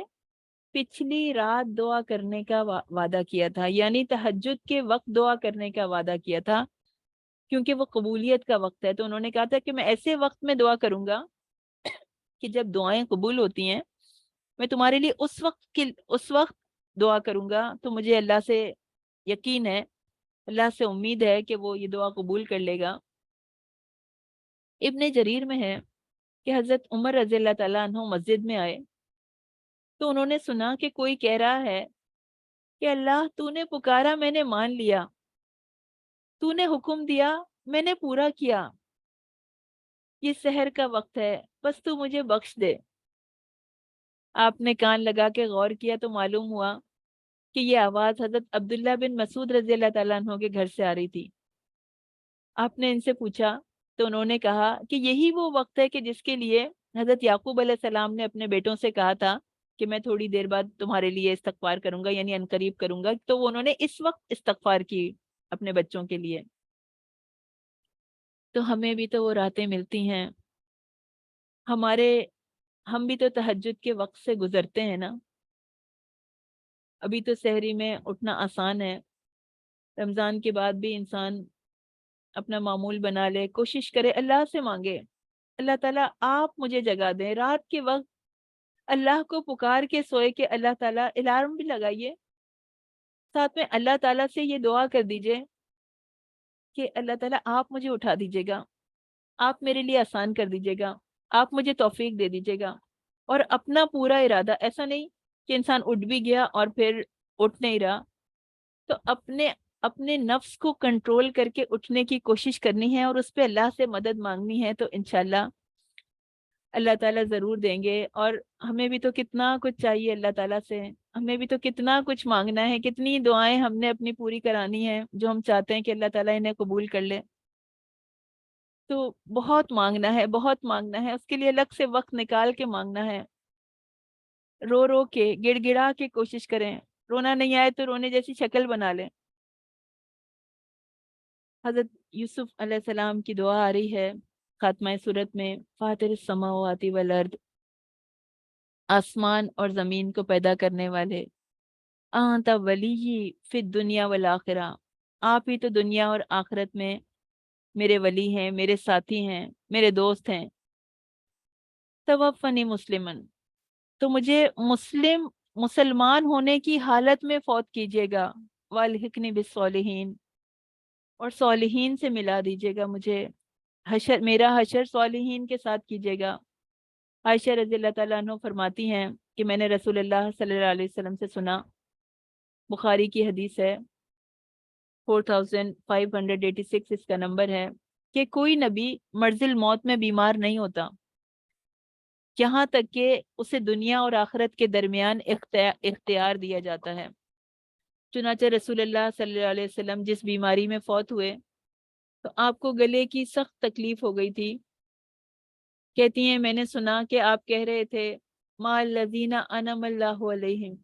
A: پچھلی رات دعا کرنے کا وعدہ کیا تھا، یعنی تہجد کے وقت دعا کرنے کا وعدہ کیا تھا، کیونکہ وہ قبولیت کا وقت ہے، تو انہوں نے کہا تھا کہ میں ایسے وقت میں دعا کروں گا کہ جب دعائیں قبول ہوتی ہیں، میں تمہارے لیے اس وقت دعا کروں گا، تو مجھے اللہ سے یقین ہے، اللہ سے امید ہے کہ وہ یہ دعا قبول کر لے گا۔ ابن جریر میں ہے کہ حضرت عمر رضی اللہ تعالیٰ عنہ مسجد میں آئے تو انہوں نے سنا کہ کوئی کہہ رہا ہے کہ اللہ تو نے پکارا میں نے مان لیا، تو نے حکم دیا میں نے پورا کیا، یہ سحر کا وقت ہے، بس تو مجھے بخش دے۔ آپ نے کان لگا کے غور کیا تو معلوم ہوا کہ یہ آواز حضرت عبداللہ بن مسعود رضی اللہ تعالیٰ عنہ کے گھر سے آ رہی تھی۔ آپ نے ان سے پوچھا تو انہوں نے کہا کہ یہی وہ وقت ہے کہ جس کے لیے حضرت یعقوب علیہ السلام نے اپنے بیٹوں سے کہا تھا کہ میں تھوڑی دیر بعد تمہارے لیے استغفار کروں گا، یعنی عنقریب کروں گا، تو انہوں نے اس وقت استغفار کی اپنے بچوں کے لیے۔ تو ہمیں بھی تو وہ راتیں ملتی ہیں، ہم بھی تو تہجد کے وقت سے گزرتے ہیں نا۔ ابھی تو سحری میں اٹھنا آسان ہے، رمضان کے بعد بھی انسان اپنا معمول بنا لے، کوشش کرے، اللہ سے مانگے اللہ تعالیٰ آپ مجھے جگا دیں رات کے وقت، اللہ کو پکار کے سوئے کہ اللہ تعالیٰ، الارم بھی لگائیے، ساتھ میں اللہ تعالیٰ سے یہ دعا کر دیجئے کہ اللہ تعالیٰ آپ مجھے اٹھا دیجئے گا، آپ میرے لیے آسان کر دیجئے گا، آپ مجھے توفیق دے دیجئے گا، اور اپنا پورا ارادہ، ایسا نہیں کہ انسان اٹھ بھی گیا اور پھر اٹھ نہیں رہا، تو اپنے نفس کو کنٹرول کر کے اٹھنے کی کوشش کرنی ہے اور اس پہ اللہ سے مدد مانگنی ہے، تو انشاءاللہ اللہ تعالیٰ ضرور دیں گے۔ اور ہمیں بھی تو کتنا کچھ چاہیے اللہ تعالیٰ سے، ہمیں بھی تو کتنا کچھ مانگنا ہے، کتنی دعائیں ہم نے اپنی پوری کرانی ہے جو ہم چاہتے ہیں کہ اللہ تعالیٰ انہیں قبول کر لے۔ تو بہت مانگنا ہے، بہت مانگنا ہے، اس کے لیے الگ سے وقت نکال کے مانگنا ہے، رو رو کے، گڑ گڑا کے کوشش کریں، رونا نہیں آئے تو رونے جیسی شکل بنا لیں۔ حضرت یوسف علیہ السلام کی دعا آ رہی ہے خاتمہ صورت میں، فاطر السماوات والارض، آسمان اور زمین کو پیدا کرنے والے، انت ولی فی الدنیا والآخرہ، آپ ہی تو دنیا اور آخرت میں میرے ولی ہیں، میرے ساتھی ہیں، میرے دوست ہیں۔ توفنی مسلمن، تو مجھے مسلمان ہونے کی حالت میں فوت کیجیے گا، والحقنی بالصالحین، اور صالحین سے ملا دیجیے گا مجھے، میرا حشر صالحین کے ساتھ کیجیے گا۔ عائشہ رضی اللہ تعالیٰ عنہ فرماتی ہیں کہ میں نے رسول اللہ صلی اللہ علیہ وسلم سے سنا، بخاری کی حدیث ہے، 4586 اس کا نمبر ہے، کہ کوئی نبی مرض الموت میں بیمار نہیں ہوتا یہاں تک کہ اسے دنیا اور آخرت کے درمیان اختیار دیا جاتا ہے۔ چنانچہ رسول اللہ صلی اللہ علیہ وسلم جس بیماری میں فوت ہوئے تو آپ کو گلے کی سخت تکلیف ہو گئی تھی۔ کہتی ہیں میں نے سنا کہ آپ کہہ رہے تھے ما الذین انعم اللہ علیہم،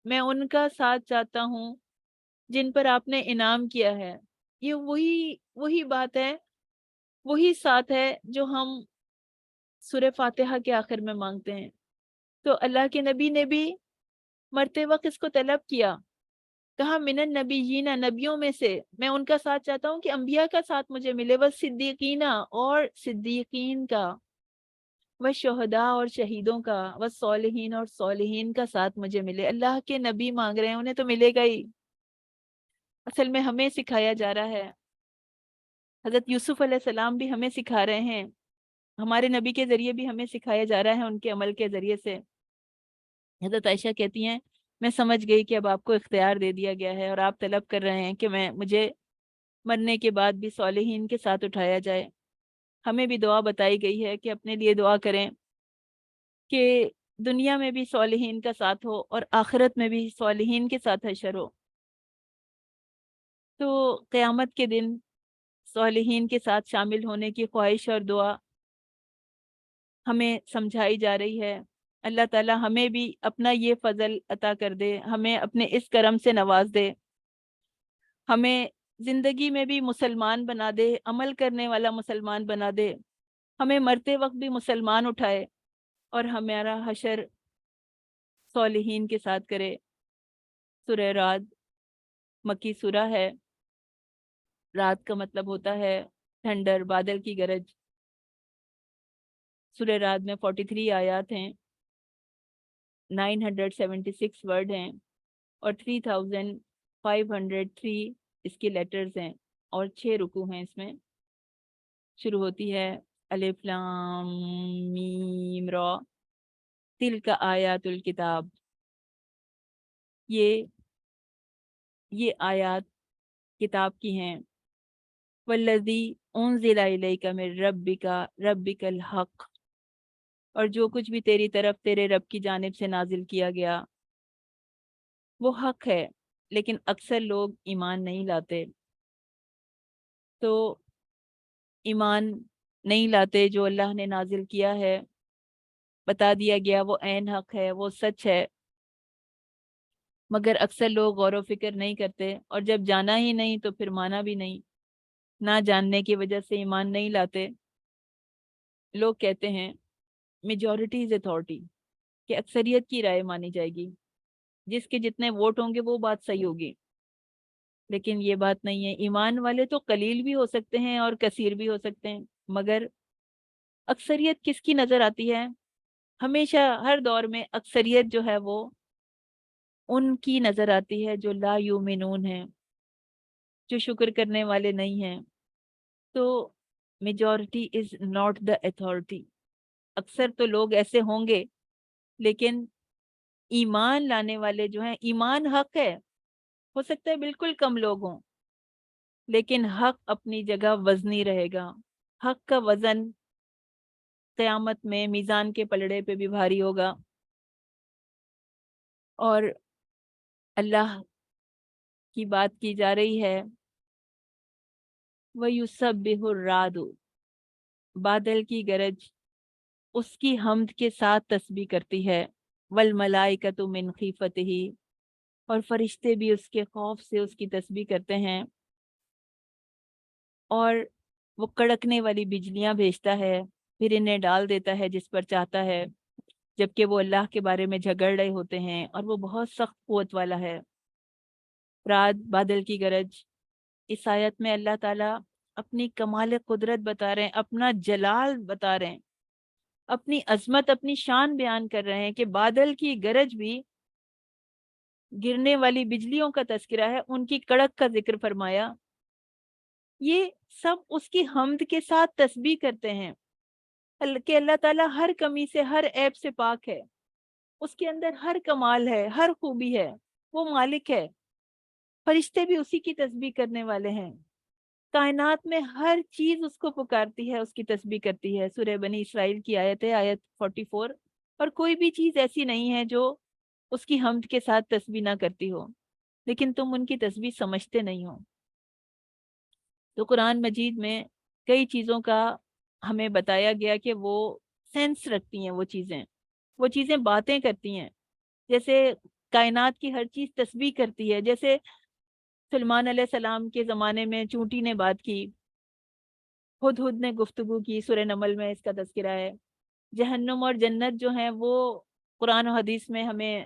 A: میں ان کا ساتھ چاہتا ہوں جن پر آپ نے انعام کیا ہے۔ یہ وہی بات ہے، وہی ساتھ ہے جو ہم سورہ فاتحہ کے آخر میں مانگتے ہیں۔ تو اللہ کے نبی نے بھی مرتے وقت اس کو طلب کیا کہا من النبیین، نبیوں میں سے، میں ان کا ساتھ چاہتا ہوں کہ انبیاء کا ساتھ مجھے ملے، والصدیقین، اور صدیقین کا، والشہداء، اور شہیدوں کا، والصالحین، اور صالحین کا ساتھ مجھے ملے۔ اللہ کے نبی مانگ رہے ہیں، انہیں تو ملے گا ہی۔ اصل میں ہمیں سکھایا جا رہا ہے، حضرت یوسف علیہ السلام بھی ہمیں سکھا رہے ہیں، ہمارے نبی کے ذریعے بھی ہمیں سکھایا جا رہا ہے ان کے عمل کے ذریعے سے۔ حضرت عائشہ کہتی ہیں میں سمجھ گئی کہ اب آپ کو اختیار دے دیا گیا ہے اور آپ طلب کر رہے ہیں کہ مجھے مرنے کے بعد بھی صالحین کے ساتھ اٹھایا جائے۔ ہمیں بھی دعا بتائی گئی ہے کہ اپنے لیے دعا کریں کہ دنیا میں بھی صالحین کا ساتھ ہو اور آخرت میں بھی صالحین کے ساتھ حشر ہو۔ تو قیامت کے دن صالحین کے ساتھ شامل ہونے کی خواہش اور دعا ہمیں سمجھائی جا رہی ہے۔ اللہ تعالی ہمیں بھی اپنا یہ فضل عطا کر دے، ہمیں اپنے اس کرم سے نواز دے، ہمیں زندگی میں بھی مسلمان بنا دے، عمل کرنے والا مسلمان بنا دے، ہمیں مرتے وقت بھی مسلمان اٹھائے اور ہمارا حشر صالحین کے ساتھ کرے۔ سورہ رعد مکی سورہ ہے۔ رات کا مطلب ہوتا ہے تھنڈر، بادل کی گرج۔ سورہ رعد میں 43 آیات ہیں، 976 ورڈ ہیں، اور 3503 اس کے لیٹرز ہیں، اور 6 رکوع ہیں اس میں۔ شروع ہوتی ہے الف لام میم را تلک آیات الکتاب۔ یہ آیات کتاب کی ہیں۔ والذی انزل الیک من ربک الحق، اور جو کچھ بھی تیری طرف تیرے رب کی جانب سے نازل کیا گیا وہ حق ہے، لیکن اکثر لوگ ایمان نہیں لاتے۔ تو ایمان نہیں لاتے، جو اللہ نے نازل کیا ہے، بتا دیا گیا، وہ عین حق ہے، وہ سچ ہے، مگر اکثر لوگ غور و فکر نہیں کرتے، اور جب جانا ہی نہیں تو پھر مانا بھی نہیں، نہ جاننے کی وجہ سے ایمان نہیں لاتے۔ لوگ کہتے ہیں میجورٹی از اتھارٹی، کہ اکثریت کی رائے مانی جائے گی، جس کے جتنے ووٹ ہوں گے وہ بات صحیح ہوگی، لیکن یہ بات نہیں ہے۔ ایمان والے تو قلیل بھی ہو سکتے ہیں اور کثیر بھی ہو سکتے ہیں، مگر اکثریت کس کی نظر آتی ہے؟ ہمیشہ ہر دور میں اکثریت جو ہے وہ ان کی نظر آتی ہے جو لا یومنون ہیں، جو شکر کرنے والے نہیں ہیں۔ تو majority is not the authority, اکثر تو لوگ ایسے ہوں گے، لیکن ایمان لانے والے جو ہیں، ایمان حق ہے، ہو سکتا ہے بالکل کم لوگ ہوں، لیکن حق اپنی جگہ وزنی رہے گا۔ حق کا وزن قیامت میں میزان کے پلڑے پہ بھی بھاری ہوگا، اور اللہ کی بات کی جا رہی ہے وَيُسَبِّحُ الرَّعْدُ، بادل کی گرج اس کی حمد کے ساتھ تسبیح کرتی ہے، وَالْمَلَائِكَةُ مِنْ خِيفَتِهِ، اور فرشتے بھی اس کے خوف سے اس کی تسبیح کرتے ہیں، اور وہ کڑکنے والی بجلیاں بھیجتا ہے، پھر انہیں ڈال دیتا ہے جس پر چاہتا ہے، جبکہ وہ اللہ کے بارے میں جھگڑ رہے ہوتے ہیں، اور وہ بہت سخت قوت والا ہے۔ رات، بادل کی گرج، اس آیت میں اللہ تعالیٰ اپنی کمال قدرت بتا رہے ہیں، اپنا جلال بتا رہے ہیں، اپنی عظمت، اپنی شان بیان کر رہے ہیں، کہ بادل کی گرج بھی، گرنے والی بجلیوں کا تذکرہ ہے، ان کی کڑک کا ذکر فرمایا، یہ سب اس کی حمد کے ساتھ تسبیح کرتے ہیں، کہ اللہ تعالیٰ ہر کمی سے، ہر عیب سے پاک ہے، اس کے اندر ہر کمال ہے، ہر خوبی ہے، وہ مالک ہے۔ فرشتے بھی اسی کی تسبیح کرنے والے ہیں، کائنات میں ہر چیز اس کو پکارتی ہے، اس کی تسبیح کرتی ہے۔ سورہ بنی اسرائیل کی آیت ہے، آیت 44، اور کوئی بھی چیز ایسی نہیں ہے جو اس کی حمد کے ساتھ تسبیح نہ کرتی ہو، لیکن تم ان کی تسبیح سمجھتے نہیں ہو۔ تو قرآن مجید میں کئی چیزوں کا ہمیں بتایا گیا کہ وہ سینس رکھتی ہیں، وہ چیزیں باتیں کرتی ہیں، جیسے کائنات کی ہر چیز تسبیح کرتی ہے، جیسے سلمان علیہ السلام کے زمانے میں چونٹی نے بات کی، ہدہد نے گفتگو کی، سورہ نمل میں اس کا تذکرہ ہے۔ جہنم اور جنت جو ہیں وہ قرآن و حدیث میں ہمیں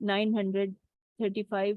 A: 935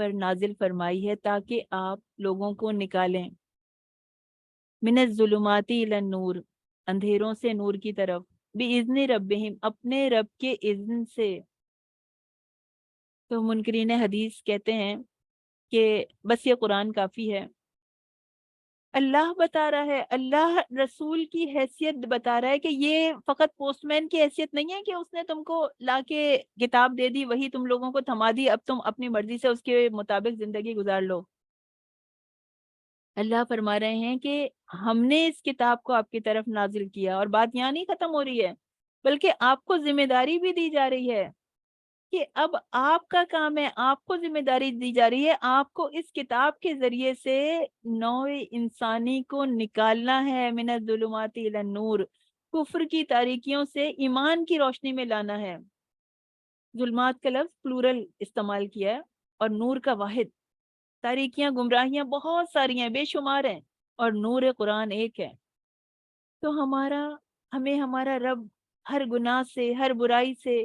A: پر نازل فرمائی ہے تاکہ آپ لوگوں کو نکالیں من الظلمات الی النور، اندھیروں سے نور کی طرف، باذن ربہم، اپنے رب کے اذن سے۔ تو منکرین حدیث کہتے ہیں کہ بس یہ قرآن کافی ہے۔ اللہ بتا رہا ہے، اللہ رسول کی حیثیت بتا رہا ہے کہ یہ فقط پوسٹ مین کی حیثیت نہیں ہے کہ اس نے تم کو لا کے کتاب دے دی، وہی تم لوگوں کو تھما دی، اب تم اپنی مرضی سے اس کے مطابق زندگی گزار لو۔ اللہ فرما رہے ہیں کہ ہم نے اس کتاب کو آپ کی طرف نازل کیا، اور بات یہاں نہیں ختم ہو رہی ہے، بلکہ آپ کو ذمہ داری بھی دی جا رہی ہے کہ اب آپ کا کام ہے، آپ کو ذمہ داری دی جا رہی ہے، آپ کو اس کتاب کے ذریعے سے نوع انسانی کو نکالنا ہے من الظلمات الی النور، کفر کی تاریکیوں سے ایمان کی روشنی میں لانا ہے۔ ظلمات کا لفظ پلورل استعمال کیا ہے، اور نور کا واحد۔ تاریکیاں، گمراہیاں بہت ساری ہیں، بے شمار ہیں، اور نور قرآن ایک ہے۔ تو ہمیں ہمارا رب ہر گناہ سے، ہر برائی سے،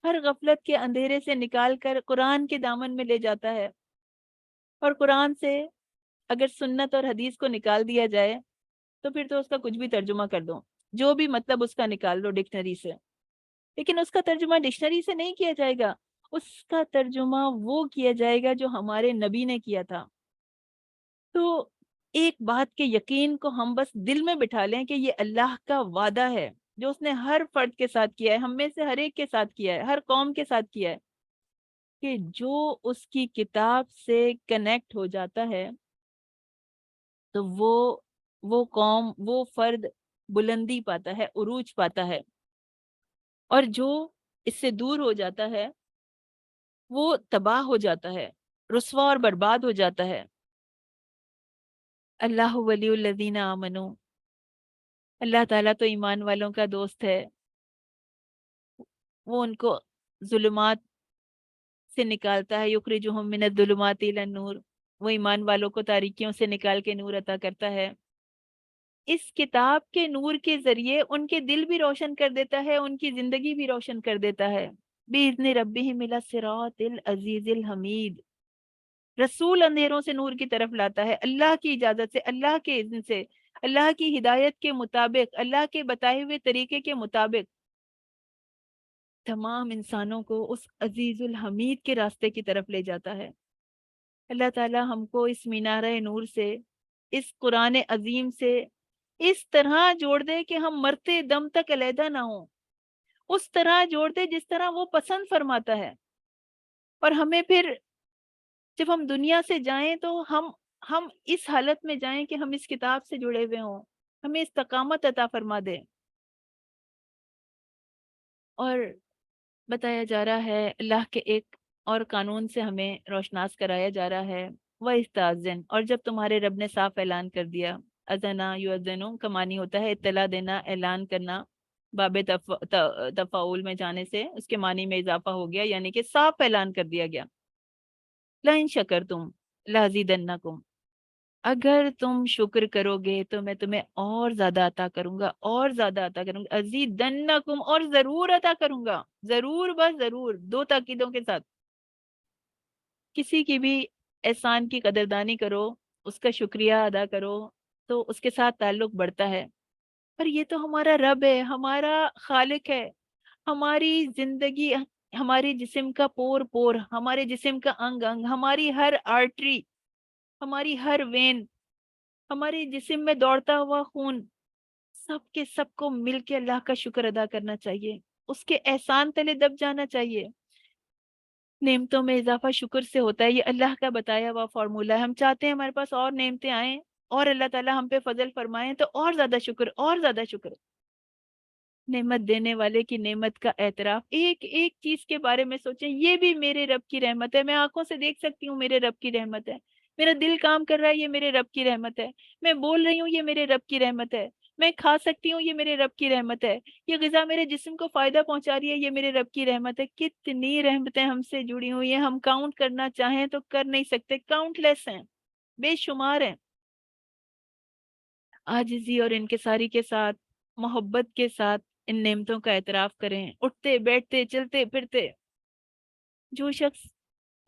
A: ہر غفلت کے اندھیرے سے نکال کر قرآن کے دامن میں لے جاتا ہے۔ اور قرآن سے اگر سنت اور حدیث کو نکال دیا جائے تو پھر تو اس کا کچھ بھی ترجمہ کر دو، جو بھی مطلب اس کا نکال لو ڈکشنری سے، لیکن اس کا ترجمہ ڈکشنری سے نہیں کیا جائے گا، اس کا ترجمہ وہ کیا جائے گا جو ہمارے نبی نے کیا تھا۔ تو ایک بات کے یقین کو ہم بس دل میں بٹھا لیں کہ یہ اللہ کا وعدہ ہے جو اس نے ہر فرد کے ساتھ کیا ہے، ہم میں سے ہر ایک کے ساتھ کیا ہے، ہر قوم کے ساتھ کیا ہے، کہ جو اس کی کتاب سے کنیکٹ ہو جاتا ہے تو وہ قوم، وہ فرد بلندی پاتا ہے، عروج پاتا ہے، اور جو اس سے دور ہو جاتا ہے وہ تباہ ہو جاتا ہے، رسوا اور برباد ہو جاتا ہے۔ اللہ ولی الذین آمنو، اللہ تعالیٰ تو ایمان والوں کا دوست ہے، وہ ان کو ظلمات سے نکالتا ہے، یخرجہم من الظلمات الی النور، وہ ایمان والوں کو تاریکیوں سے نکال کے نور عطا کرتا ہے۔ اس کتاب کے نور کے ذریعے ان کے دل بھی روشن کر دیتا ہے، ان کی زندگی بھی روشن کر دیتا ہے۔ بِإِذْنِ رَبِّهِمْ إِلَى الصِّرَاطِ الْعَزِيزِ الْحَمِيدِ، رسول اندھیروں سے نور کی طرف لاتا ہے، اللہ کی اجازت سے، اللہ کے اذن سے، اللہ کی ہدایت کے مطابق، اللہ کے بتائے ہوئے طریقے کے مطابق تمام انسانوں کو اس عزیز الحمید کے راستے کی طرف لے جاتا ہے۔ اللہ تعالی ہم کو اس مینارہ نور سے، اس قرآن عظیم سے اس طرح جوڑ دے کہ ہم مرتے دم تک علیحدہ نہ ہوں، اس طرح جوڑ دے جس طرح وہ پسند فرماتا ہے، اور ہمیں پھر جب ہم دنیا سے جائیں تو ہم اس حالت میں جائیں کہ ہم اس کتاب سے جڑے ہوئے ہوں، ہمیں استقامت عطا فرما دے۔ اور بتایا جا رہا ہے اللہ کے ایک اور قانون سے ہمیں روشناس کرایا جا رہا ہے، وَإِسْتَأْذِنْ، اور جب تمہارے رب نے صاف اعلان کر دیا، اذنا یؤذنو کا معنی ہوتا ہے اطلاع دینا، اعلان کرنا، باب تفاعل میں جانے سے اس کے معنی میں اضافہ ہو گیا، یعنی کہ صاف اعلان کر دیا گیا۔ لَإِن شَكَرْتُمْ لَأَزِيدَنَّكُمْ، اگر تم شکر کرو گے تو میں تمہیں اور زیادہ عطا کروں گا، اور زیادہ عطا کروں گا، ازیدنکم، اور ضرور عطا کروں گا، ضرور بس ضرور، دو تاکیدوں کے ساتھ۔ کسی کی بھی احسان کی قدردانی کرو، اس کا شکریہ ادا کرو تو اس کے ساتھ تعلق بڑھتا ہے۔ پر یہ تو ہمارا رب ہے، ہمارا خالق ہے، ہماری زندگی، ہمارے جسم کا پور پور، ہمارے جسم کا انگ انگ، ہماری ہر آرٹری، ہماری ہر وین، ہمارے جسم میں دوڑتا ہوا خون، سب کے سب کو مل کے اللہ کا شکر ادا کرنا چاہیے، اس کے احسان تلے دب جانا چاہیے۔ نعمتوں میں اضافہ شکر سے ہوتا ہے، یہ اللہ کا بتایا ہوا فارمولا ہے۔ ہم چاہتے ہیں ہمارے پاس اور نعمتیں آئیں اور اللہ تعالیٰ ہم پہ فضل فرمائیں تو اور زیادہ شکر، اور زیادہ شکر۔ نعمت دینے والے کی نعمت کا اعتراف، ایک ایک چیز کے بارے میں سوچیں، یہ بھی میرے رب کی رحمت ہے، میں آنکھوں سے دیکھ سکتی ہوں، میرے رب کی رحمت ہے، میرا دل کام کر رہا ہے، یہ میرے رب کی رحمت ہے، میں بول رہی ہوں، یہ میرے رب کی رحمت ہے، میں کھا سکتی ہوں، یہ میرے رب کی رحمت ہے، یہ غذا میرے جسم کو فائدہ پہنچا رہی ہے، یہ میرے رب کی رحمت ہے۔ کتنی رحمتیں ہم سے جڑی ہوئی ہیں، ہم کاؤنٹ کرنا چاہیں تو کر نہیں سکتے، کاؤنٹ لیس ہیں، بے شمار ہیں۔ عاجزی اور انکساری کے ساتھ، محبت کے ساتھ ان نعمتوں کا اعتراف کریں، اٹھتے بیٹھتے چلتے پھرتے۔ جو شخص